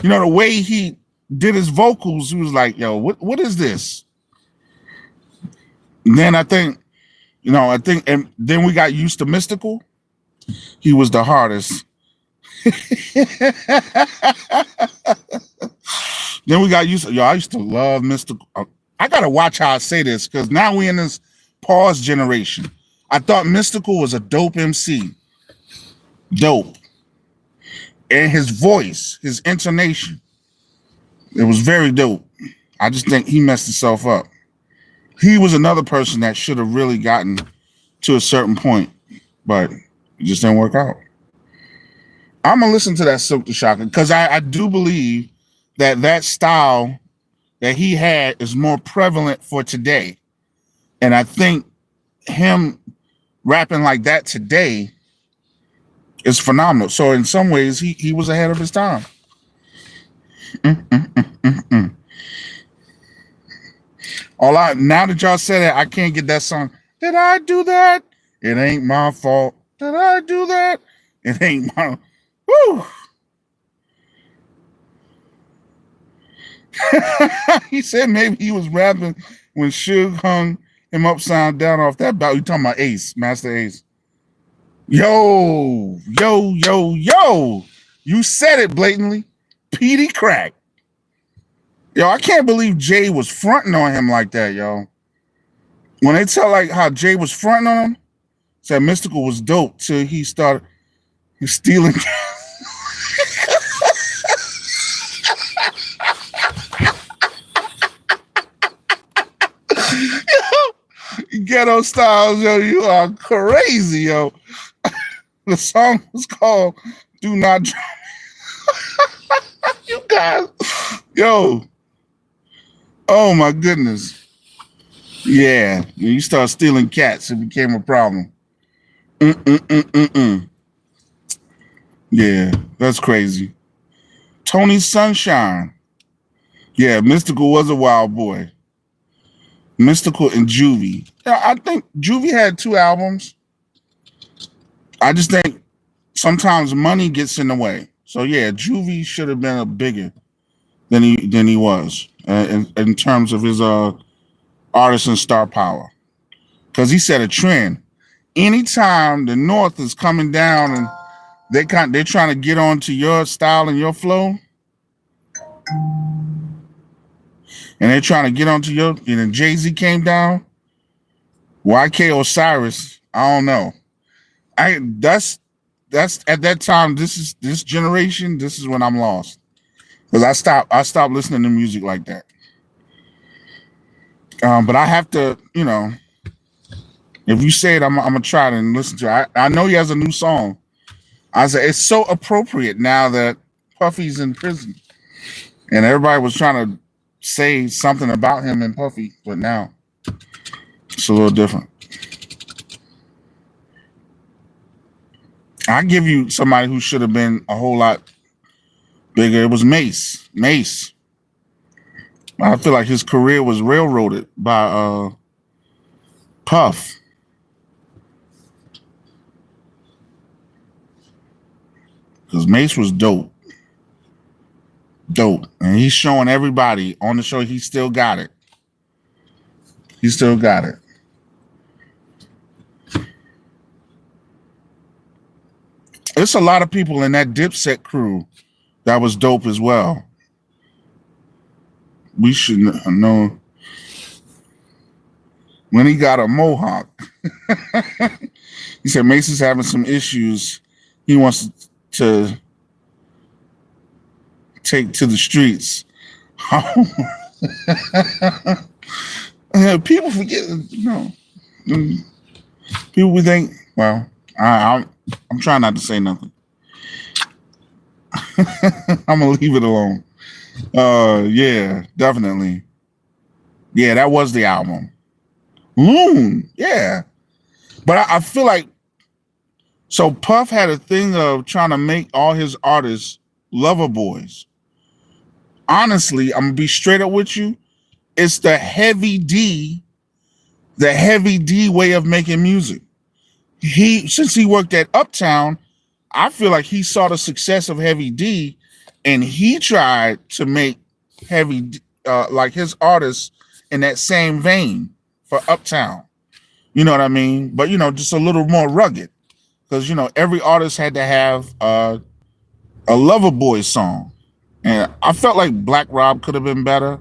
Speaker 1: you know, the way he did his vocals, he was like, yo, what is this? And then I think, and then we got used to Mystical. He was the hardest. Then we got used to, I used to love Mystical. I got to watch how I say this, because now we in this pause generation. I thought Mystical was a dope MC. Dope. And his voice, his intonation, it was very dope. I just think he messed himself up. He was another person that should have really gotten to a certain point, but it just didn't work out. I'm gonna listen to that Silk the Shocker because I do believe that style that he had is more prevalent for today, and I think him rapping like that today is phenomenal. So in some ways, he was ahead of his time. All I now that y'all said it, I can't get that song. Did I do that? It ain't my fault. Did I do that? It ain't my. Woo. He said maybe he was rapping when Suge hung him upside down off that bout. You talking about Ace, Master Ace? Yo. You said it blatantly. Petey Crack. Yo, I can't believe Jay was fronting on him like that, yo. When they tell like how Jay was fronting on him, said Mystical was dope till he started stealing. Ghetto Styles, yo, you are crazy, yo. The song was called Do Not Drown Me. You guys, yo. Oh my goodness. Yeah, when you start stealing cats, it became a problem. Yeah, that's crazy. Tony Sunshine. Yeah, Mystical was a wild boy. Mystical and Juvie. Yeah, I think Juvie had 2 albums. I just think sometimes money gets in the way. So yeah, Juvie should have been a bigger than he was in terms of his artist and star power, because he set a trend. Anytime the North is coming down and they're trying to get onto your style and your flow, and they're trying to get onto your, Jay-Z came down, YK Osiris, I don't know. That's at that time, this generation, this is when I'm lost. Because I stopped listening to music like that. But I have to, if you say it, I'm gonna try it and listen to it. I know he has a new song. I said it's so appropriate now that Puffy's in prison, and everybody was trying to say something about him and Puffy, but now it's a little different. I give you somebody who should have been a whole lot bigger. It was Mace. I feel like his career was railroaded by Puff. Because Mace was dope. And he's showing everybody on the show he still got it. There's a lot of people in that Dipset crew that was dope as well. We should know when he got a mohawk. He said Mason's having some issues. He wants to take to the streets. People forget, people would think, well, I'm trying not to say nothing. I'm gonna leave it alone. Yeah, definitely. Yeah, that was the album. Loon, yeah. But I feel like, so Puff had a thing of trying to make all his artists lover boys. Honestly, I'm gonna be straight up with you. It's the heavy D way of making music. Since he worked at Uptown, I feel like he saw the success of Heavy D, and he tried to make Heavy like his artists in that same vein for Uptown. You know what I mean? But just a little more rugged, because every artist had to have a lover boy song, and I felt like Black Rob could have been better.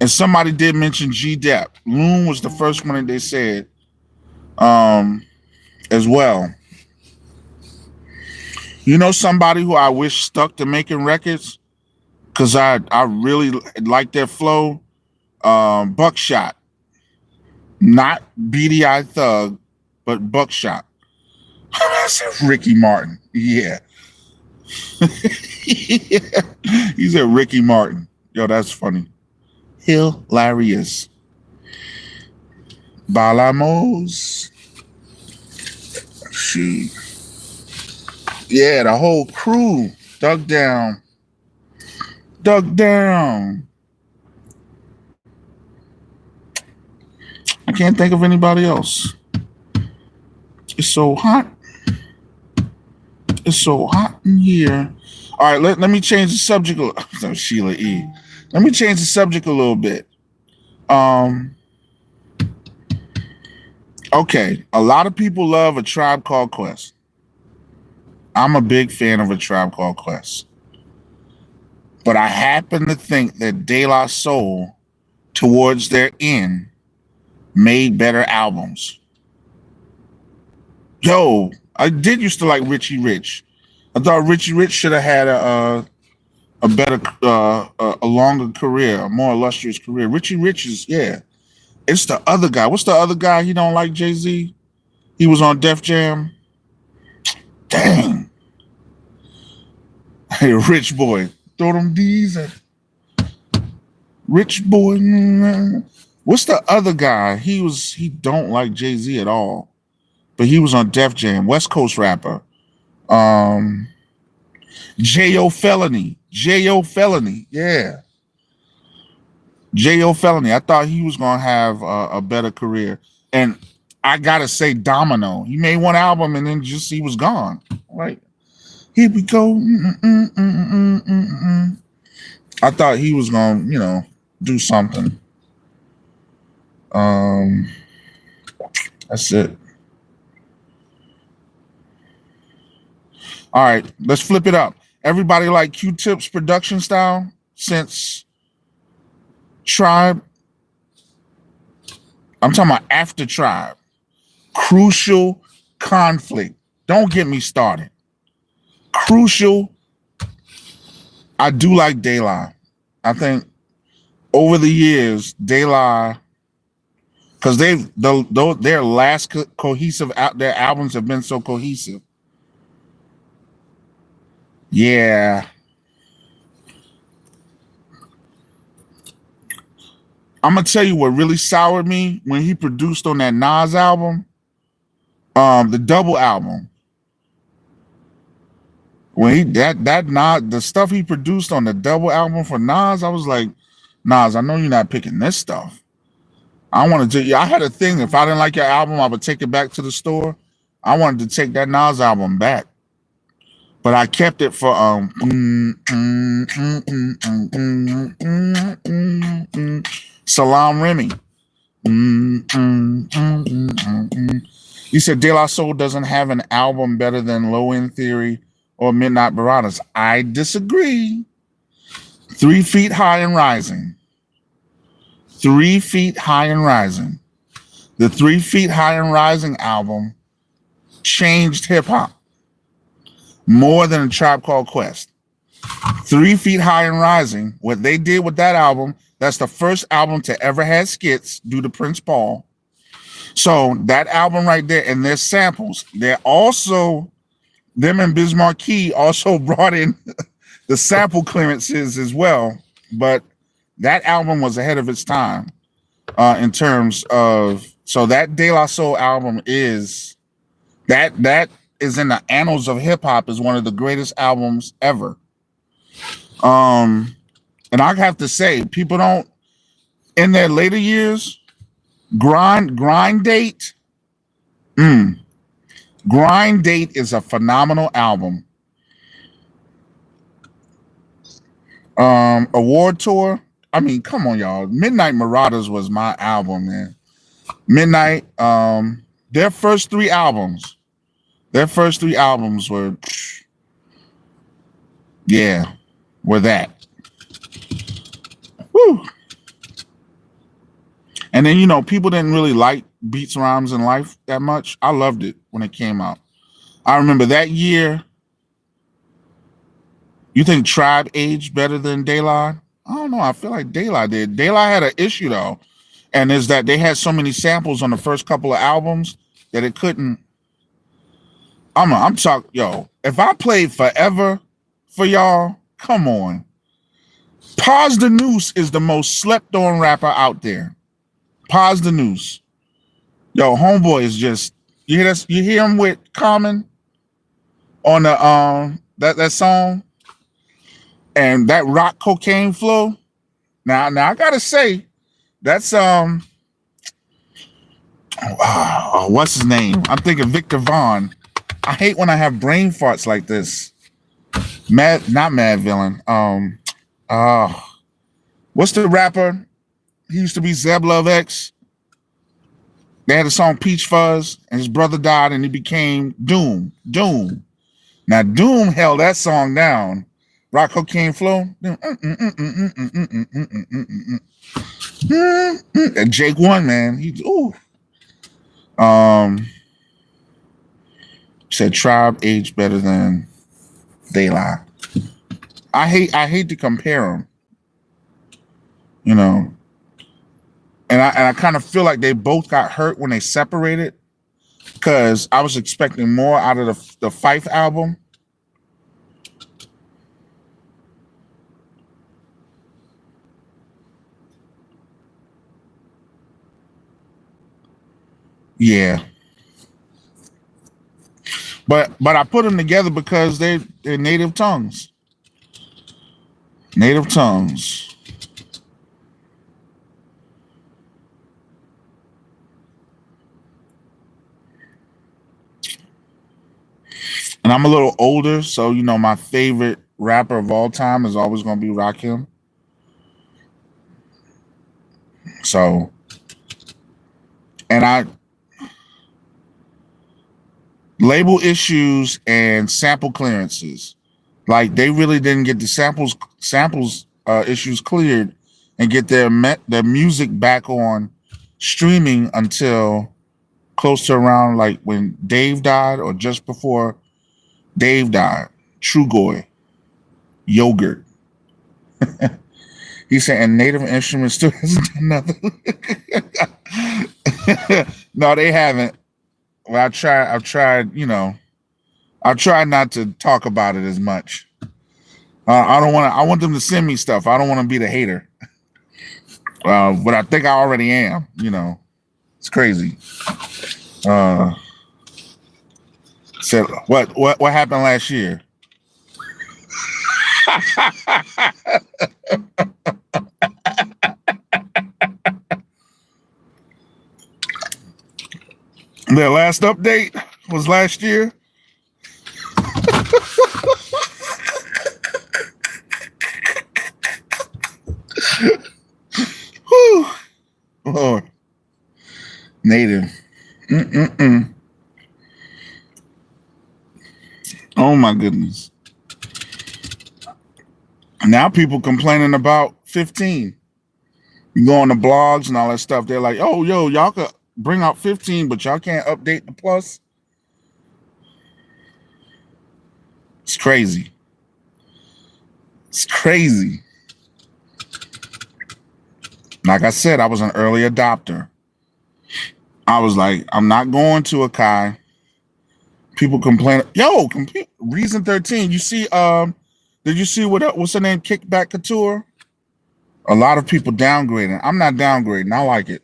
Speaker 1: And somebody did mention G-Dep. Loon was the first one that they said as well. Somebody who I wish stuck to making records, because I really like their flow, Buckshot. Not BDI Thug, but Buckshot. I said Ricky Martin. Yeah. He said Ricky Martin. Yo, that's funny. Hilarious. Balamos. Shoot. Yeah, the whole crew dug down. Dug down. I can't think of anybody else. It's so hot. It's so hot in here. All right, let me change the subject. Sheila E. Let me change the subject a little bit. Okay, a lot of people love A Tribe Called Quest. I'm a big fan of A Tribe Called Quest. But I happen to think that De La Soul, towards their end, made better albums. Yo, I did used to like Richie Rich. I thought Richie Rich should have had a better, a longer career, a more illustrious career. Richie Rich is, yeah. It's the other guy. What's the other guy he don't like, Jay-Z? He was on Def Jam. Dang. Hey, Rich Boy. Throw them D's at Rich Boy. What's the other guy? He don't like Jay-Z at all. But he was on Def Jam. West Coast rapper. J.O. Felony. J.O. Felony. Yeah. J.O. Felony. I thought he was going to have a better career. And I got to say, Domino. He made one album and then just he was gone. Like, here we go. I thought he was going to, do something. That's it. All right, let's flip it up. Everybody like Q-Tip's production style since Tribe? I'm talking about after Tribe. Crucial Conflict. Don't get me started. Crucial. I do like De La. I think over the years, De La, because their last cohesive their albums have been so cohesive. Yeah. I'm gonna tell you what really soured me when he produced on that Nas album, the double album. When he that Nas, the stuff he produced on the double album for Nas, I was like, Nas, I know you're not picking this stuff. I wanted to. I had a thing. If I didn't like your album, I would take it back to the store. I wanted to take that Nas album back, but I kept it for Salam Remy. You said De La Soul doesn't have an album better than Low End Theory or Midnight Marauders. I disagree. 3 Feet High and Rising. 3 Feet High and Rising. The 3 Feet High and Rising album changed hip hop more than A Tribe Called Quest. 3 Feet High and Rising, what they did with that album, that's the first album to ever have skits due to Prince Paul. So that album right there, and their samples, they're also, them and Biz Markie also brought in the sample clearances as well. But that album was ahead of its time in terms of, so that De La Soul album is, that is in the annals of hip hop as one of the greatest albums ever. And I have to say, people don't, in their later years, Grind Date. Grind Date is a phenomenal album. Award Tour. I mean, come on, y'all. Midnight Marauders was my album, man. Midnight. Their first three albums were, yeah, were that. Woo. And then, people didn't really like Beats, Rhymes, and Life that much. I loved it when it came out. I remember that year. You think Tribe aged better than De La? I don't know. I feel like De La did. De La had an issue, though. And is that they had so many samples on the first couple of albums that it couldn't. I'm talking, if I played Forever for y'all? Come on. Pause the Noose is the most slept on rapper out there. Pause the Noose. Yo, homeboy is just, you hear this? You hear him with Common on the that song and that rock cocaine flow. Now I gotta say, that's what's his name? I'm thinking Victor Vaughn. I hate when I have brain farts like this. Not Mad Villain. What's the rapper? He used to be Zeb Love X. They had a song Peach Fuzz, and his brother died, and he became Doom. Doom. Now Doom held that song down. Rock Cocaine Flow. And Jake One, man. Said Tribe aged better than They Lie. I hate to compare them, you know, and I kind of feel like they both got hurt when they separated, because I was expecting more out of the Fife album. Yeah. But I put them together because they're native tongues. Native tongues. And I'm a little older, so you know my favorite rapper of all time is always going to be Rakim. So, and label issues and sample clearances, like they really didn't get the samples issues cleared and get their music back on streaming until close to around like when Dave died or just before Dave died. Trugoy, Yogurt. He said, and Native Instruments still hasn't done nothing. No, they haven't. Well, I've tried, you know, I've tried not to talk about it as much. I want them to send me stuff. I don't want to be the hater. But I think I already am, you know. It's crazy. Said what happened last year? Their last update was last year. Whew. Lord. Native. Oh my goodness. Now people complaining about 15. You go on the blogs and all that stuff. They're like, oh, yo, y'all could bring out 15, but y'all can't update the plus. It's crazy. It's crazy. Like I said, I was an early adopter. I was like, I'm not going to Akai. People complain. Yo, Reason 13. You see, did you see what's her name? Kickback Couture? A lot of people downgrading. I'm not downgrading. I like it.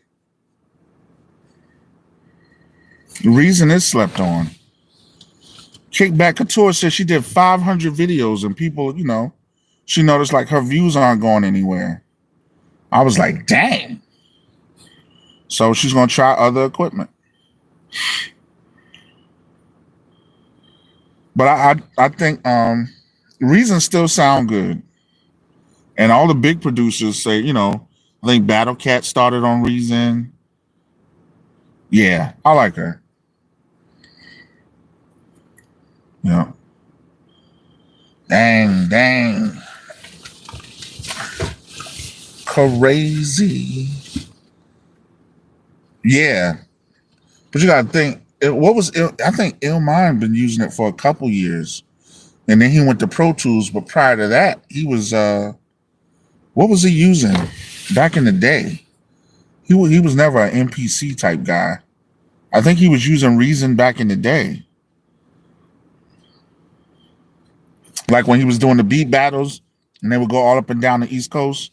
Speaker 1: The Reason is slept on. Kickback Couture says she did 500 videos and people, you know, she noticed like her views aren't going anywhere. I was like, dang. So she's going to try other equipment. But I think Reason still sound good. And all the big producers say, you know, I think Battle Cat started on Reason. Yeah, I like her. Yeah. Dang. Crazy. Yeah. But you gotta think, I think Illmind been using it for a couple years. And then he went to Pro Tools, but prior to that, he was what was he using back in the day? He was never an MPC type guy. I think he was using Reason back in the day. Like when he was doing the beat battles, and they would go all up and down the East Coast,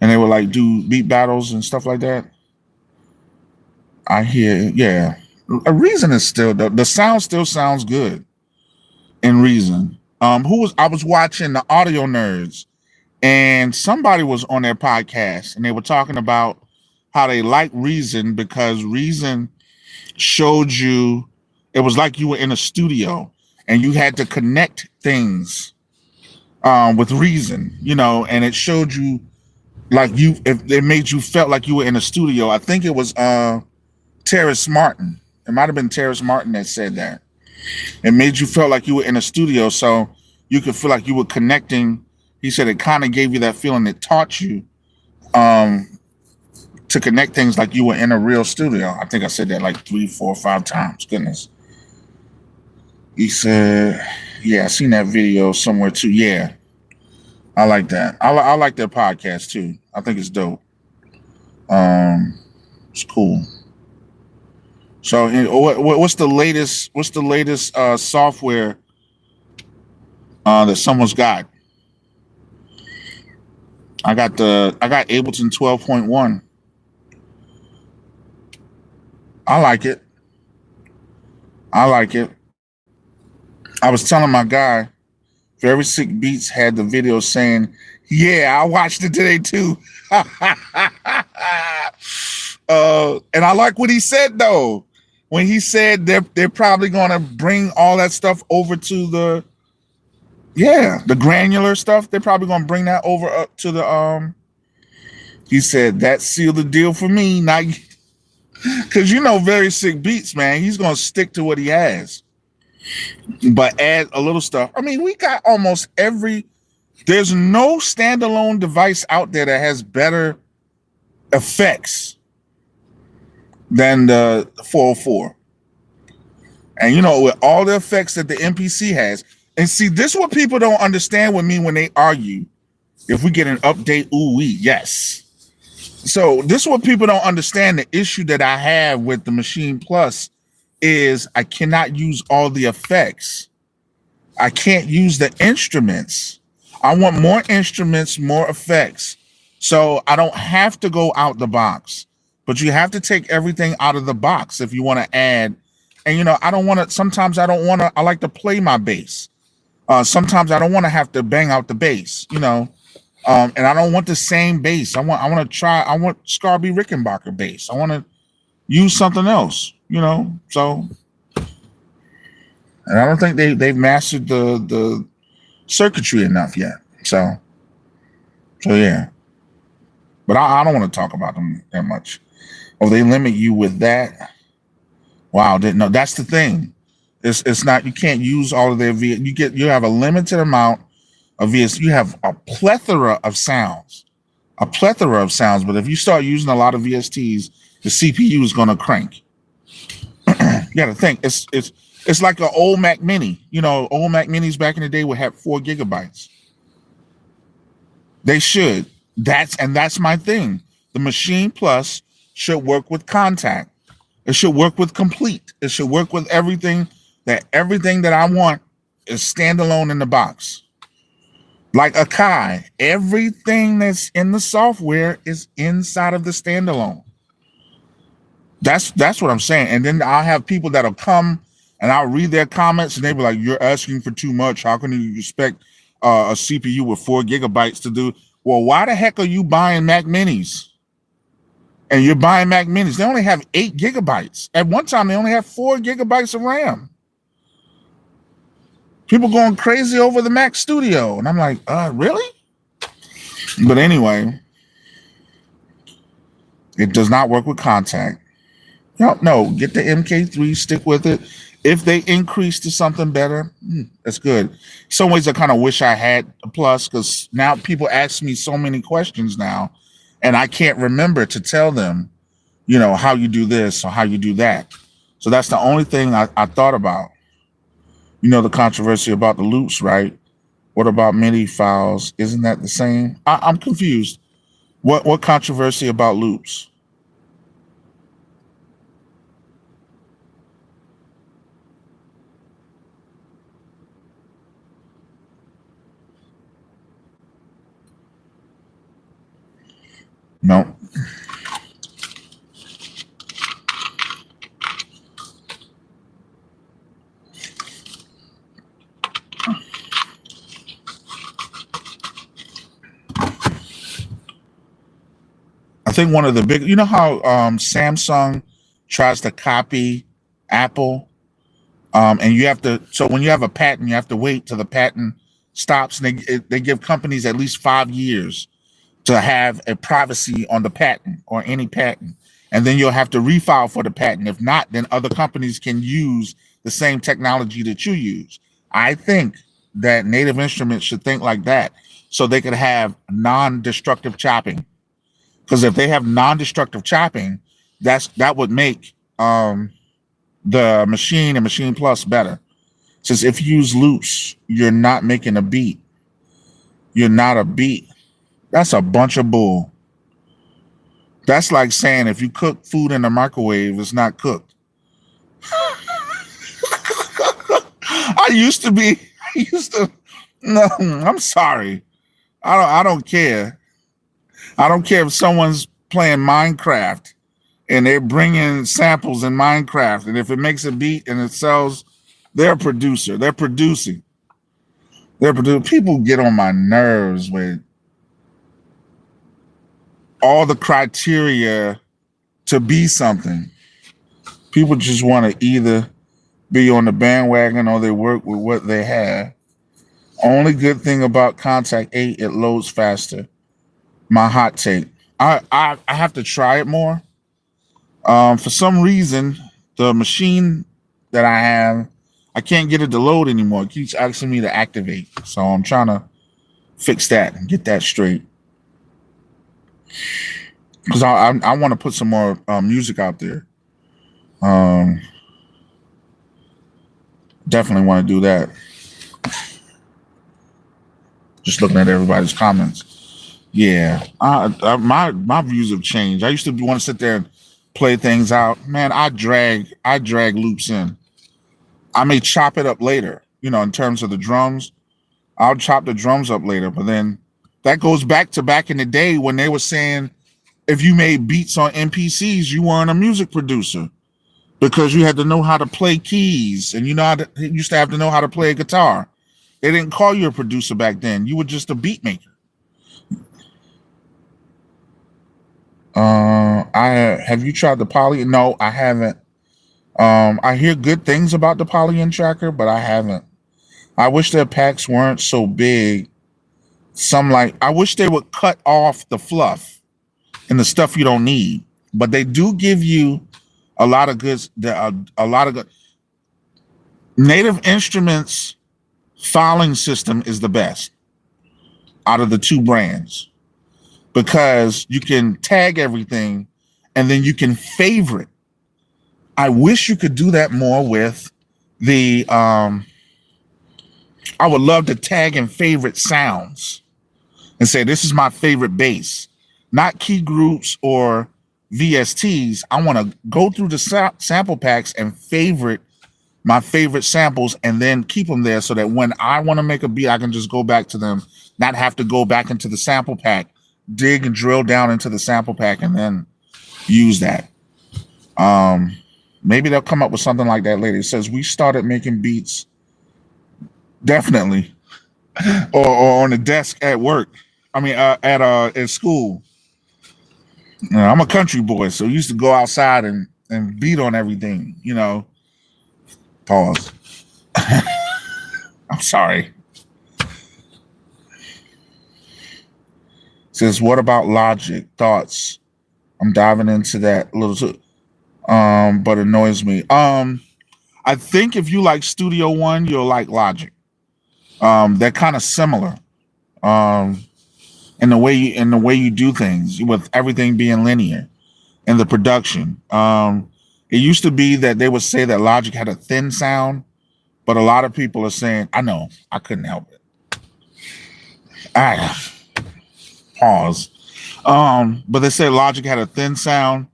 Speaker 1: and they would like do beat battles and stuff like that. I hear, yeah. A Reason is still the sound still sounds good in Reason. I was watching the Audio Nerds, and somebody was on their podcast, and they were talking about how they like Reason because Reason showed you, it was like you were in a studio and you had to connect things with Reason, and it showed you like if it made you felt like you were in a studio. I think it was Terrace Martin. It might have been Terrace Martin that said that. It made you feel like you were in a studio, so you could feel like you were connecting. He said it kind of gave you that feeling. It taught you to connect things like you were in a real studio. I think I said that like 3, 4, 5 times. Goodness. He said, yeah, I seen that video somewhere too. Yeah, I like that. I like their podcast too. I think it's dope. It's cool. So, what's the latest? What's the latest software that someone's got? I got Ableton 12.1. I like it. I like it. I was telling my guy, Very Sick Beats had the video saying, "Yeah, I watched it today too." And I like what he said though. When he said they're probably going to bring all that stuff over to the granular stuff. They're probably going to bring that over up to the He said that sealed the deal for me. Not because Very Sick Beats, man. He's going to stick to what he has, but add a little stuff. I mean, we got almost every. There's no standalone device out there that has better effects than the 404. And with all the effects that the MPC has, and see, this is what people don't understand with me when they argue. If we get an update, ooh wee, yes. So this is what people don't understand. The issue that I have with the Machine Plus is I cannot use all the effects. I can't use the instruments. I want more instruments, more effects. So I don't have to go out the box, but you have to take everything out of the box if you want to add. And I don't want to. Sometimes I don't want to. I like to play my bass. Sometimes I don't want to have to bang out the bass. And I don't want the same bass. I want to try. I want Scarby Rickenbacker bass. I want to use something else. So, and I don't think they've mastered the circuitry enough yet. So yeah. But I don't want to talk about them that much. Oh, they limit you with that. Wow, no, that's the thing. It's not, you can't use all of their you have a limited amount of VS. You have a plethora of sounds. But if you start using a lot of VSTs, the CPU is going to crank. You got to think it's like an old Mac Mini. Old Mac Minis back in the day would have 4 gigabytes. They should. That's my thing. The Machine Plus should work with Contact. It should work with Complete. It should work with everything that I want is standalone in the box. Like Akai, everything that's in the software is inside of the standalone. That's what I'm saying. And then I'll have people that'll come and I'll read their comments and they'll be like, "You're asking for too much. How can you expect a CPU with 4 gigabytes to do?" Well, why the heck are you buying Mac Minis? And you're buying Mac Minis. They only have 8 gigabytes. At one time, they only have 4 gigabytes of RAM. People going crazy over the Mac Studio. And I'm like, really? But anyway, it does not work with Contact. No, get the MK3, stick with it. If they increase to something better, that's good. Some ways I kind of wish I had a Plus because now people ask me so many questions now, and I can't remember to tell them, how you do this or how you do that. So that's the only thing I thought about. The controversy about the loops, right? What about MIDI files? Isn't that the same? I'm confused. What controversy about loops? No. I think one of the big, you know how Samsung tries to copy Apple, and you have to. So when you have a patent, you have to wait till the patent stops, and they give companies at least 5 years to have a privacy on the patent or any patent, and then you'll have to refile for the patent. If not, then other companies can use the same technology that you use. I think that Native Instruments should think like that, so they could have non-destructive chopping. Because if they have non-destructive chopping, that would make the Machine and Machine Plus better. Since if you use loops, you're not making a beat. You're not a beat. That's a bunch of bull. That's like saying if you cook food in the microwave, it's not cooked. I used to be. I used to. No, I'm sorry. I don't care. I don't care if someone's playing Minecraft and they're bringing samples in Minecraft, and if it makes a beat and it sells, they're a producer. They're producing. People get on my nerves with all the criteria to be something. People just want to either be on the bandwagon or they work with what they have. Only good thing about Contact 8, it loads faster. My hot take. I have to try it more. For some reason, the machine that I have, I can't get it to load anymore. It keeps asking me to activate. So I'm trying to fix that and get that straight. Because I want to put some more music out there. Definitely want to do that. Just looking at everybody's comments. Yeah, my views have changed. I used to want to sit there and play things out. Man, I drag loops in. I may chop it up later, in terms of the drums. I'll chop the drums up later, but then that goes back to back in the day when they were saying if you made beats on MPCs, you weren't a music producer because you had to know how to play keys and you used to have to know how to play a guitar. They didn't call you a producer back then. You were just a beat maker. Have you tried the Poly? No, I haven't. I hear good things about the Poly Tracker, but I haven't. I wish their packs weren't so big. I wish they would cut off the fluff and the stuff you don't need. But they do give you a lot of good. A lot of good. Native Instruments filing system is the best out of the two brands because you can tag everything and then you can favorite. I wish you could do that more with the I would love to tag and favorite sounds and say this is my favorite bass, not key groups or VSTs. I want to go through the sample packs and favorite my favorite samples and then keep them there so that when I want to make a beat, I can just go back to them, not have to go back into the sample pack, dig and drill down into the sample pack and then use that. Maybe they'll come up with something like that later. It says we started making beats definitely or on the desk at work. I mean, at school. I'm a country boy, so I used to go outside and beat on everything, Pause. I'm sorry. Says, what about Logic? Thoughts? I'm diving into that a little too. But it annoys me. I think if you like Studio One, you'll like Logic. They're kind of similar. In the way you do things, with everything being linear and the production. It used to be that they would say that Logic had a thin sound, but a lot of people are saying, I know, I couldn't help it. Pause. But they say Logic had a thin sound.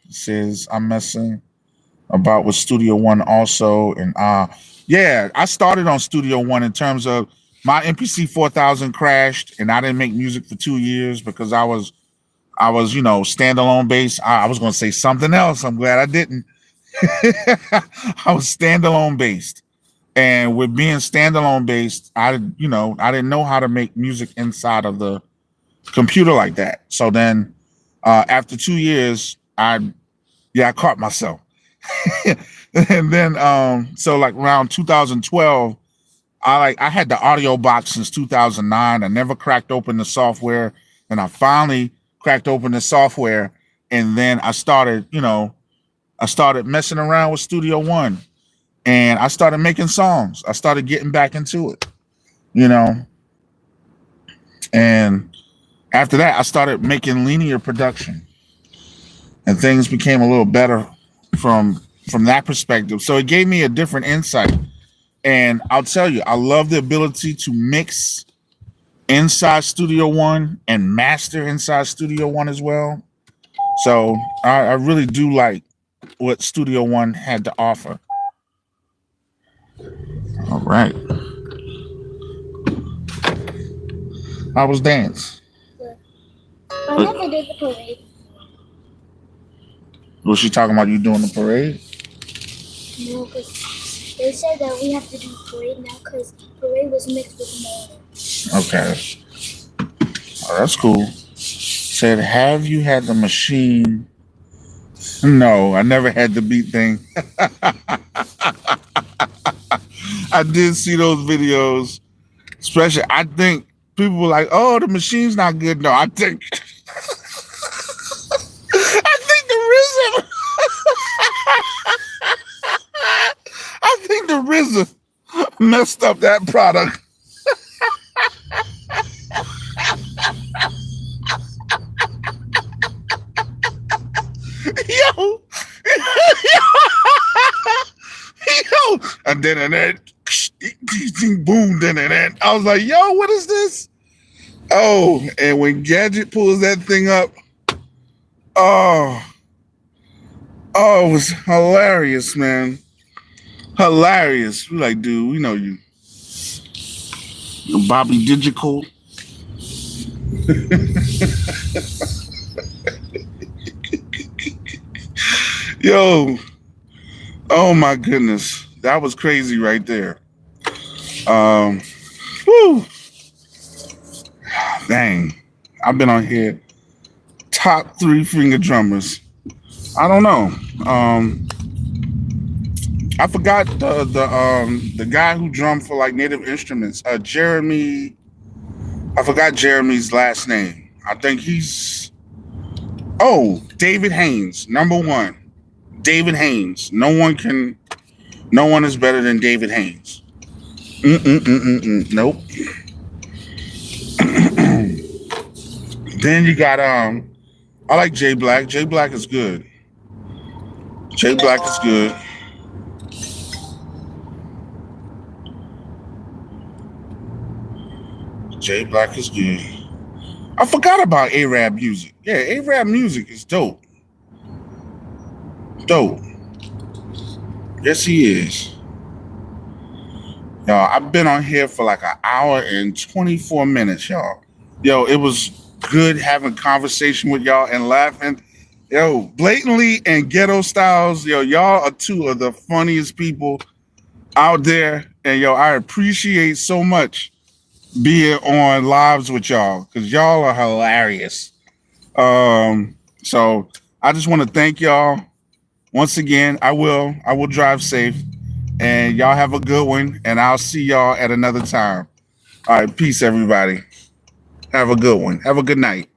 Speaker 1: Says I'm messing about with Studio One also, and yeah, I started on Studio One in terms of my MPC 4000 crashed, and I didn't make music for 2 years because I was standalone bass. I was going to say something else. I'm glad I didn't. I was standalone based. And with being standalone based, I didn't know how to make music inside of the computer like that. So then after 2 years, I caught myself. And then so like around 2012, I had the audio box since 2009. I never cracked open the software, and I finally cracked open the software, and then I started messing around with Studio One, and I started making songs. I started getting back into it, and after that, I started making linear production, and things became a little better from that perspective. So it gave me a different insight. And I'll tell you, I love the ability to mix inside Studio One and master inside Studio One as well. So I really do like what Studio One had to offer. All right. How was dance?
Speaker 2: I never did the parade.
Speaker 1: Was she talking about you doing the parade?
Speaker 2: No, because they said that we have to do parade now because parade was mixed with morning.
Speaker 1: Okay. Oh, that's cool. Said, have you had the machine? No, I never had the beat thing. I did see those videos. Especially, I think people were like, oh, the machine's not good. No, I think the RZA. I think the RZA messed up that product. Yo, and then boom, then I was like, yo, what is this? Oh, and when Gadget pulls that thing up, oh, it was hilarious, man. Hilarious. We're like, dude, we know you. Bobby Digital. Yo, oh my goodness. That was crazy right there. Whew. Dang. I've been on here. Top 3 finger drummers. I don't know. I forgot the guy who drummed for like Native Instruments. Jeremy. I forgot Jeremy's last name. I think he's David Haynes, number 1. David Haynes. No one is better than David Haynes. Nope. Then you got I like J Black. J Black is good. J Black is good. J Black is good. I forgot about Arab music. Yeah, Arab music is dope. Dope. Yes, he is. Y'all, I've been on here for like an hour and 24 minutes, y'all. Yo, it was good having conversation with y'all and laughing. Yo, Blatantly and Ghetto Styles, yo, y'all are 2 of the funniest people out there. And yo, I appreciate so much being on lives with y'all because y'all are hilarious. So I just want to thank y'all once again. I will drive safe, and y'all have a good one, and I'll see y'all at another time. All right, peace, everybody. Have a good one. Have a good night.